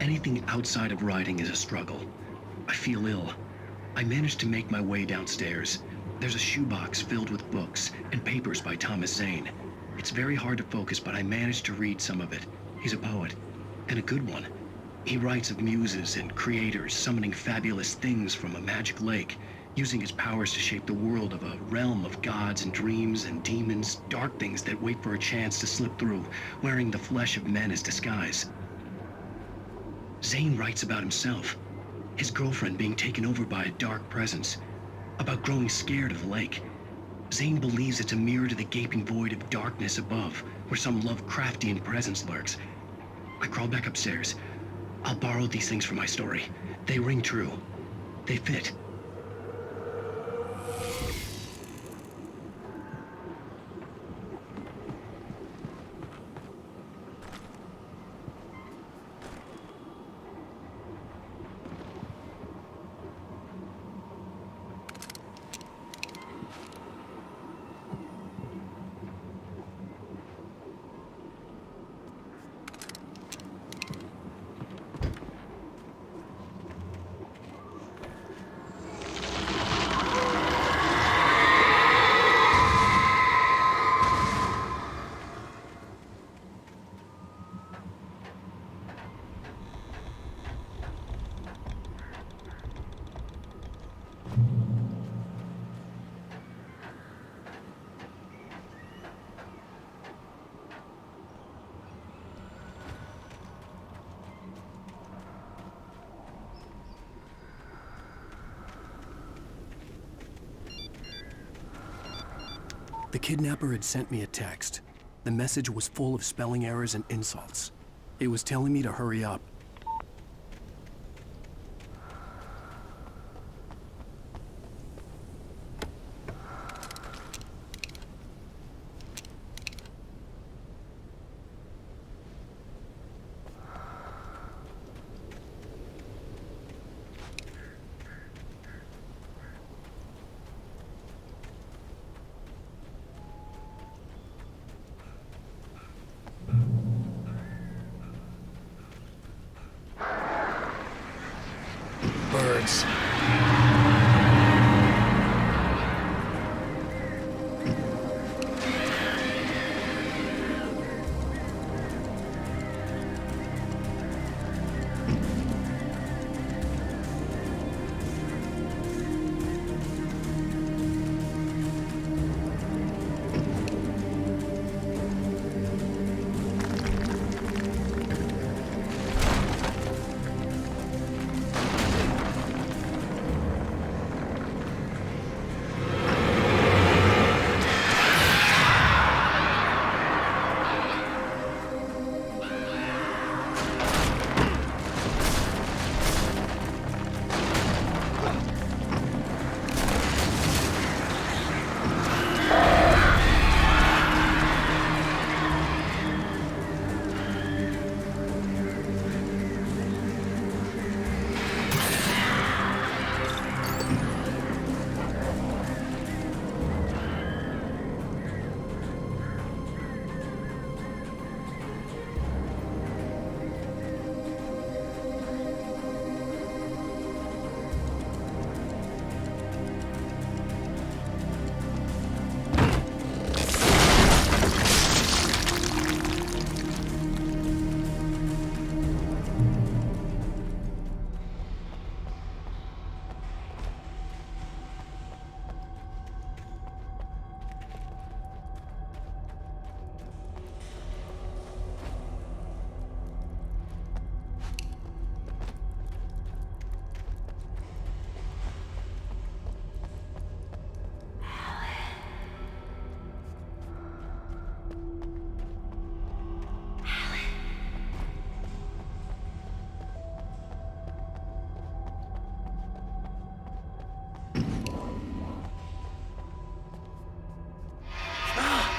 Anything outside of writing is a struggle. I feel ill. I managed to make my way downstairs. There's a shoebox filled with books and papers by Thomas Zane. It's very hard to focus, but I managed to read some of it. He's a poet, and a good one. He writes of muses and creators summoning fabulous things from a magic lake, using his powers to shape the world of a realm of gods and dreams and demons, dark things that wait for a chance to slip through, wearing the flesh of men as disguise. Zane writes about himself, his girlfriend being taken over by a dark presence, about growing scared of the lake. Zane believes it's a mirror to the gaping void of darkness above, where some Lovecraftian presence lurks. I crawl back upstairs. I'll borrow these things for my story. They ring true. They fit. The kidnapper had sent me a text. The message was full of spelling errors and insults. It was telling me to hurry up. Birds.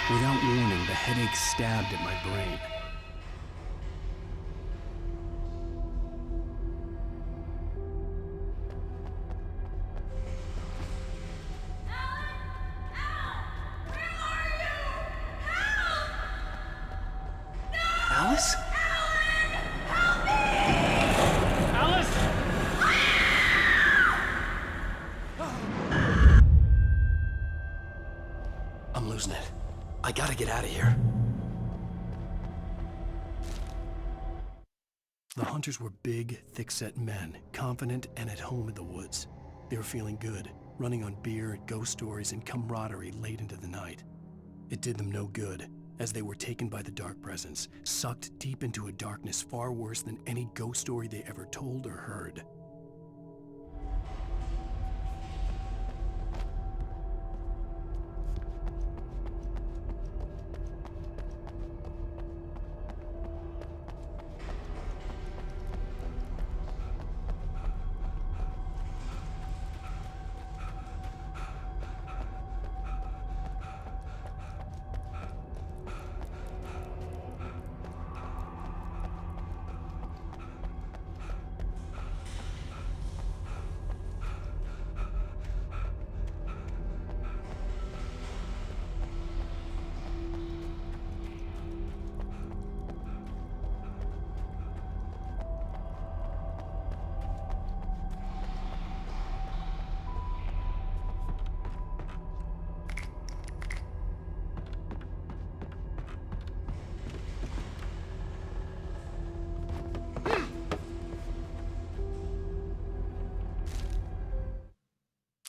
Without warning, the headache stabbed at my brain. Alice? losing it. I gotta get out of here. The hunters were big, thick-set men, confident and at home in the woods. They were feeling good, running on beer, ghost stories, and camaraderie late into the night. It did them no good, as they were taken by the dark presence, sucked deep into a darkness far worse than any ghost story they ever told or heard.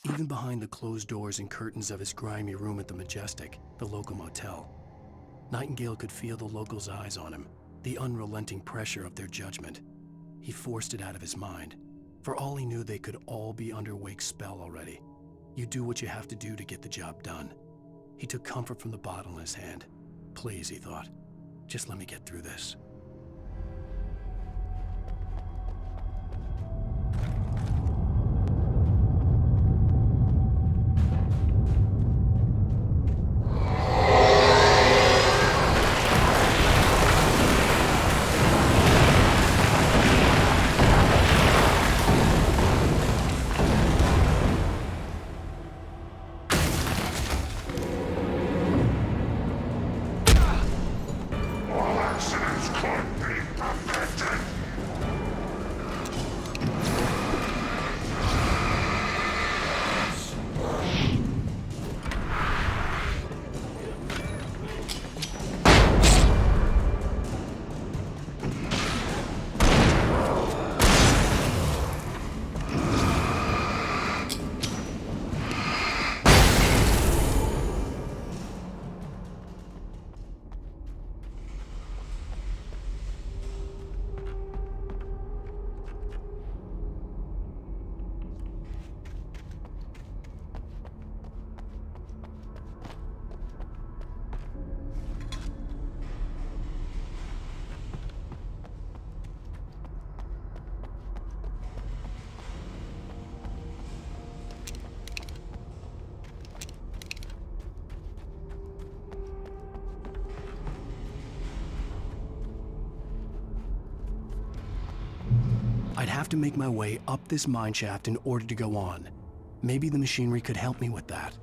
Even behind the closed doors and curtains of his grimy room at the Majestic, the local motel, Nightingale could feel the locals' eyes on him, the unrelenting pressure of their judgment. He forced it out of his mind. For all he knew, they could all be under Wake's spell already. You do what you have to do to get the job done. He took comfort from the bottle in his hand. Please, he thought, just let me get through this. I'd have to make my way up this mine shaft in order to go on. Maybe the machinery could help me with that.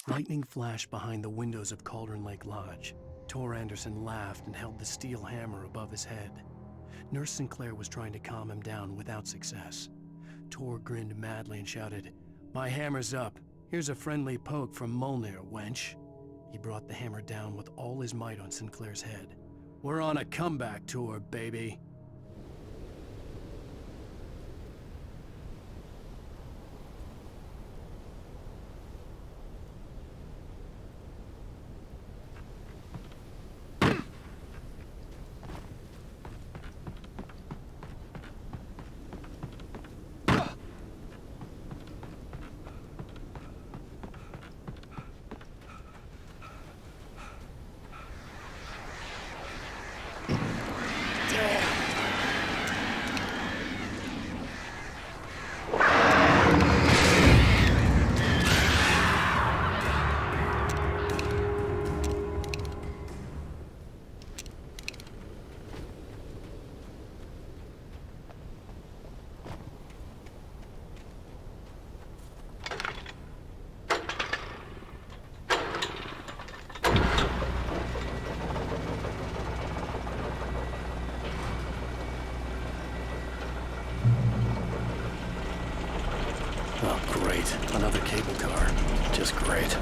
Lightning flashed behind the windows of Cauldron Lake Lodge. Tor Anderson laughed and held the steel hammer above his head. Nurse Sinclair was trying to calm him down without success. Tor grinned madly and shouted, "My hammer's up. Here's a friendly poke from Molnir, wench." He brought the hammer down with all his might on Sinclair's head. "We're on a comeback tour, baby." Oh, great. Another cable car. Just great.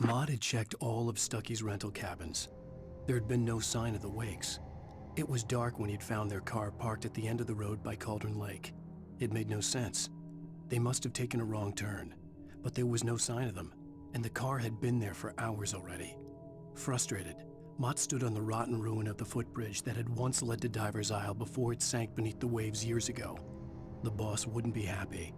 Maud had checked all of Stucky's rental cabins. There had been no sign of the Wakes. It was dark when he'd found their car parked at the end of the road by Cauldron Lake. It made no sense. They must have taken a wrong turn, but there was no sign of them, and the car had been there for hours already. Frustrated, Mott stood on the rotten ruin of the footbridge that had once led to Diver's Isle before it sank beneath the waves years ago. The boss wouldn't be happy.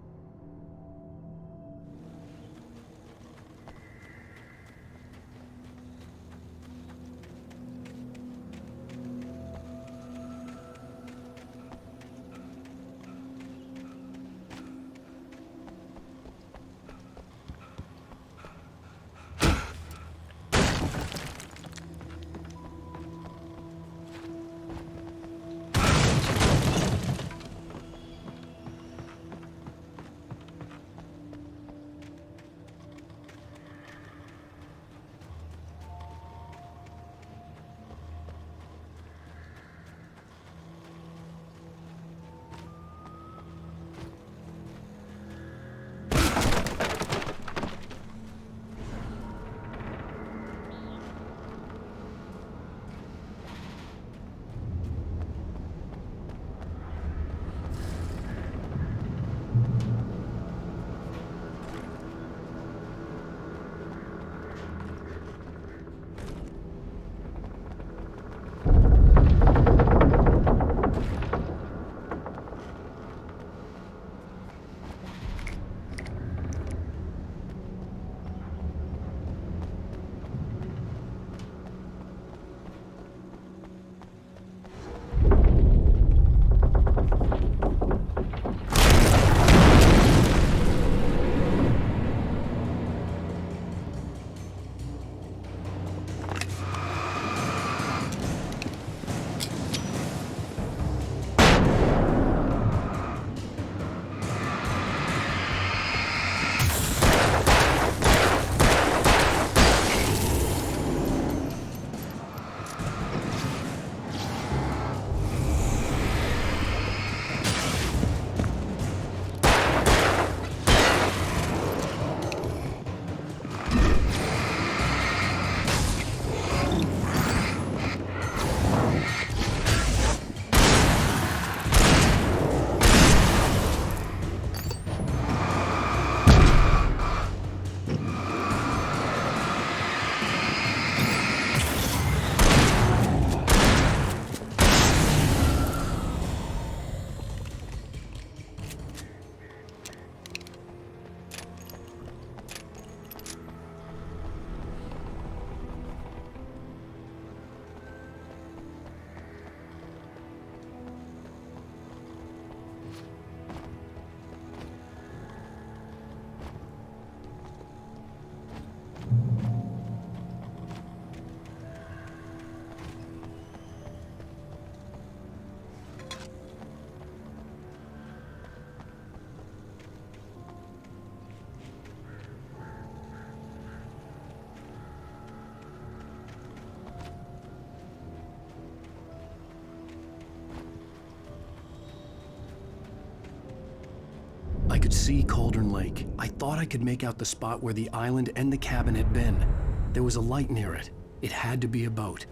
I could see Cauldron Lake. I thought I could make out the spot where the island and the cabin had been. There was a light near it. It had to be a boat.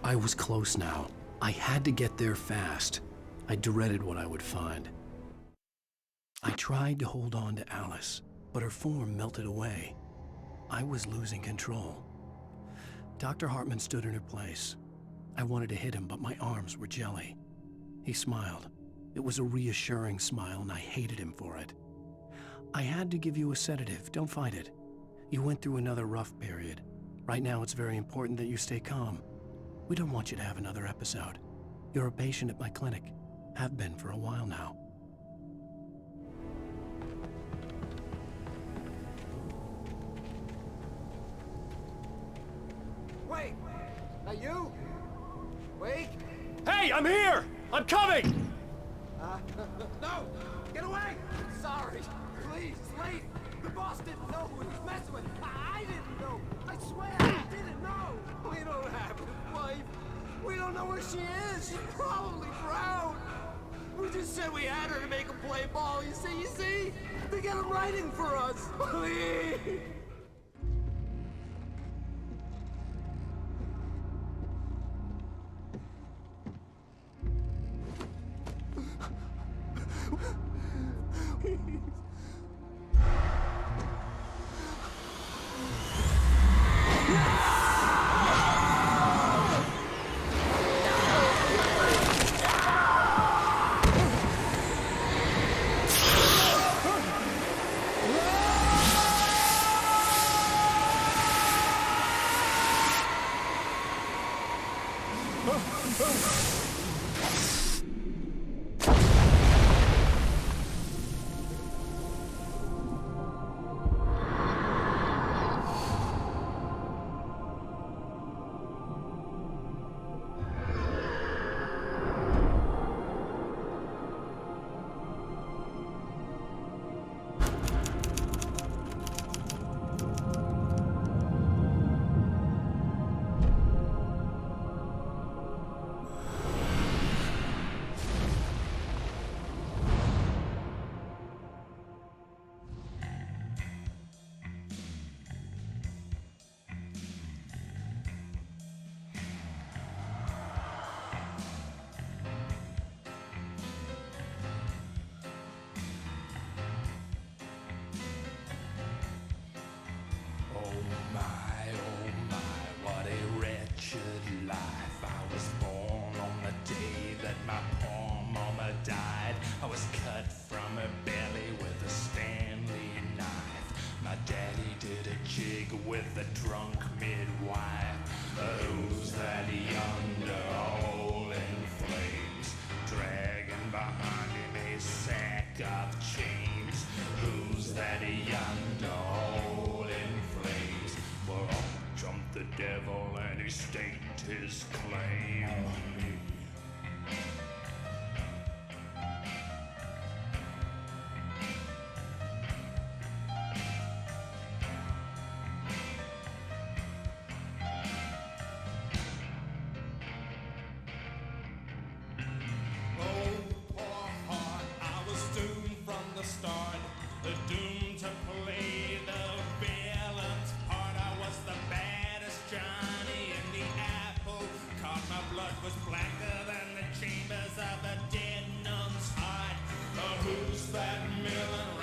I was close now. I had to get there fast. I dreaded what I would find. I tried to hold on to Alice, but her form melted away. I was losing control. Dr. Hartman stood in her place. I wanted to hit him, but my arms were jelly. He smiled. It was a reassuring smile, and I hated him for it. I had to give you a sedative. Don't fight it. You went through another rough period. Right now, it's very important that you stay calm. We don't want you to have another episode. You're a patient at my clinic. Have been for a while now. Wait! That you? Wait! Hey, I'm here! I'm coming! No! Get away! Sorry! Please, late! The boss didn't know who he was messing with! I didn't know! I swear I didn't know! We don't have his wife! We don't know where she is! She's probably drowned! We just said we had her to make him play ball. You see? They got him writing for us. Please. With a drunk midwife, who's that yonder all in flames, dragging behind him a sack of chains? Who's that yonder all in flames? Well, up jumped the devil and he staked his claim on me. Doomed to play the villain's part. I was the baddest Johnny in the apple cart. My blood was blacker than the chambers of a dead nun's heart. Who's that milling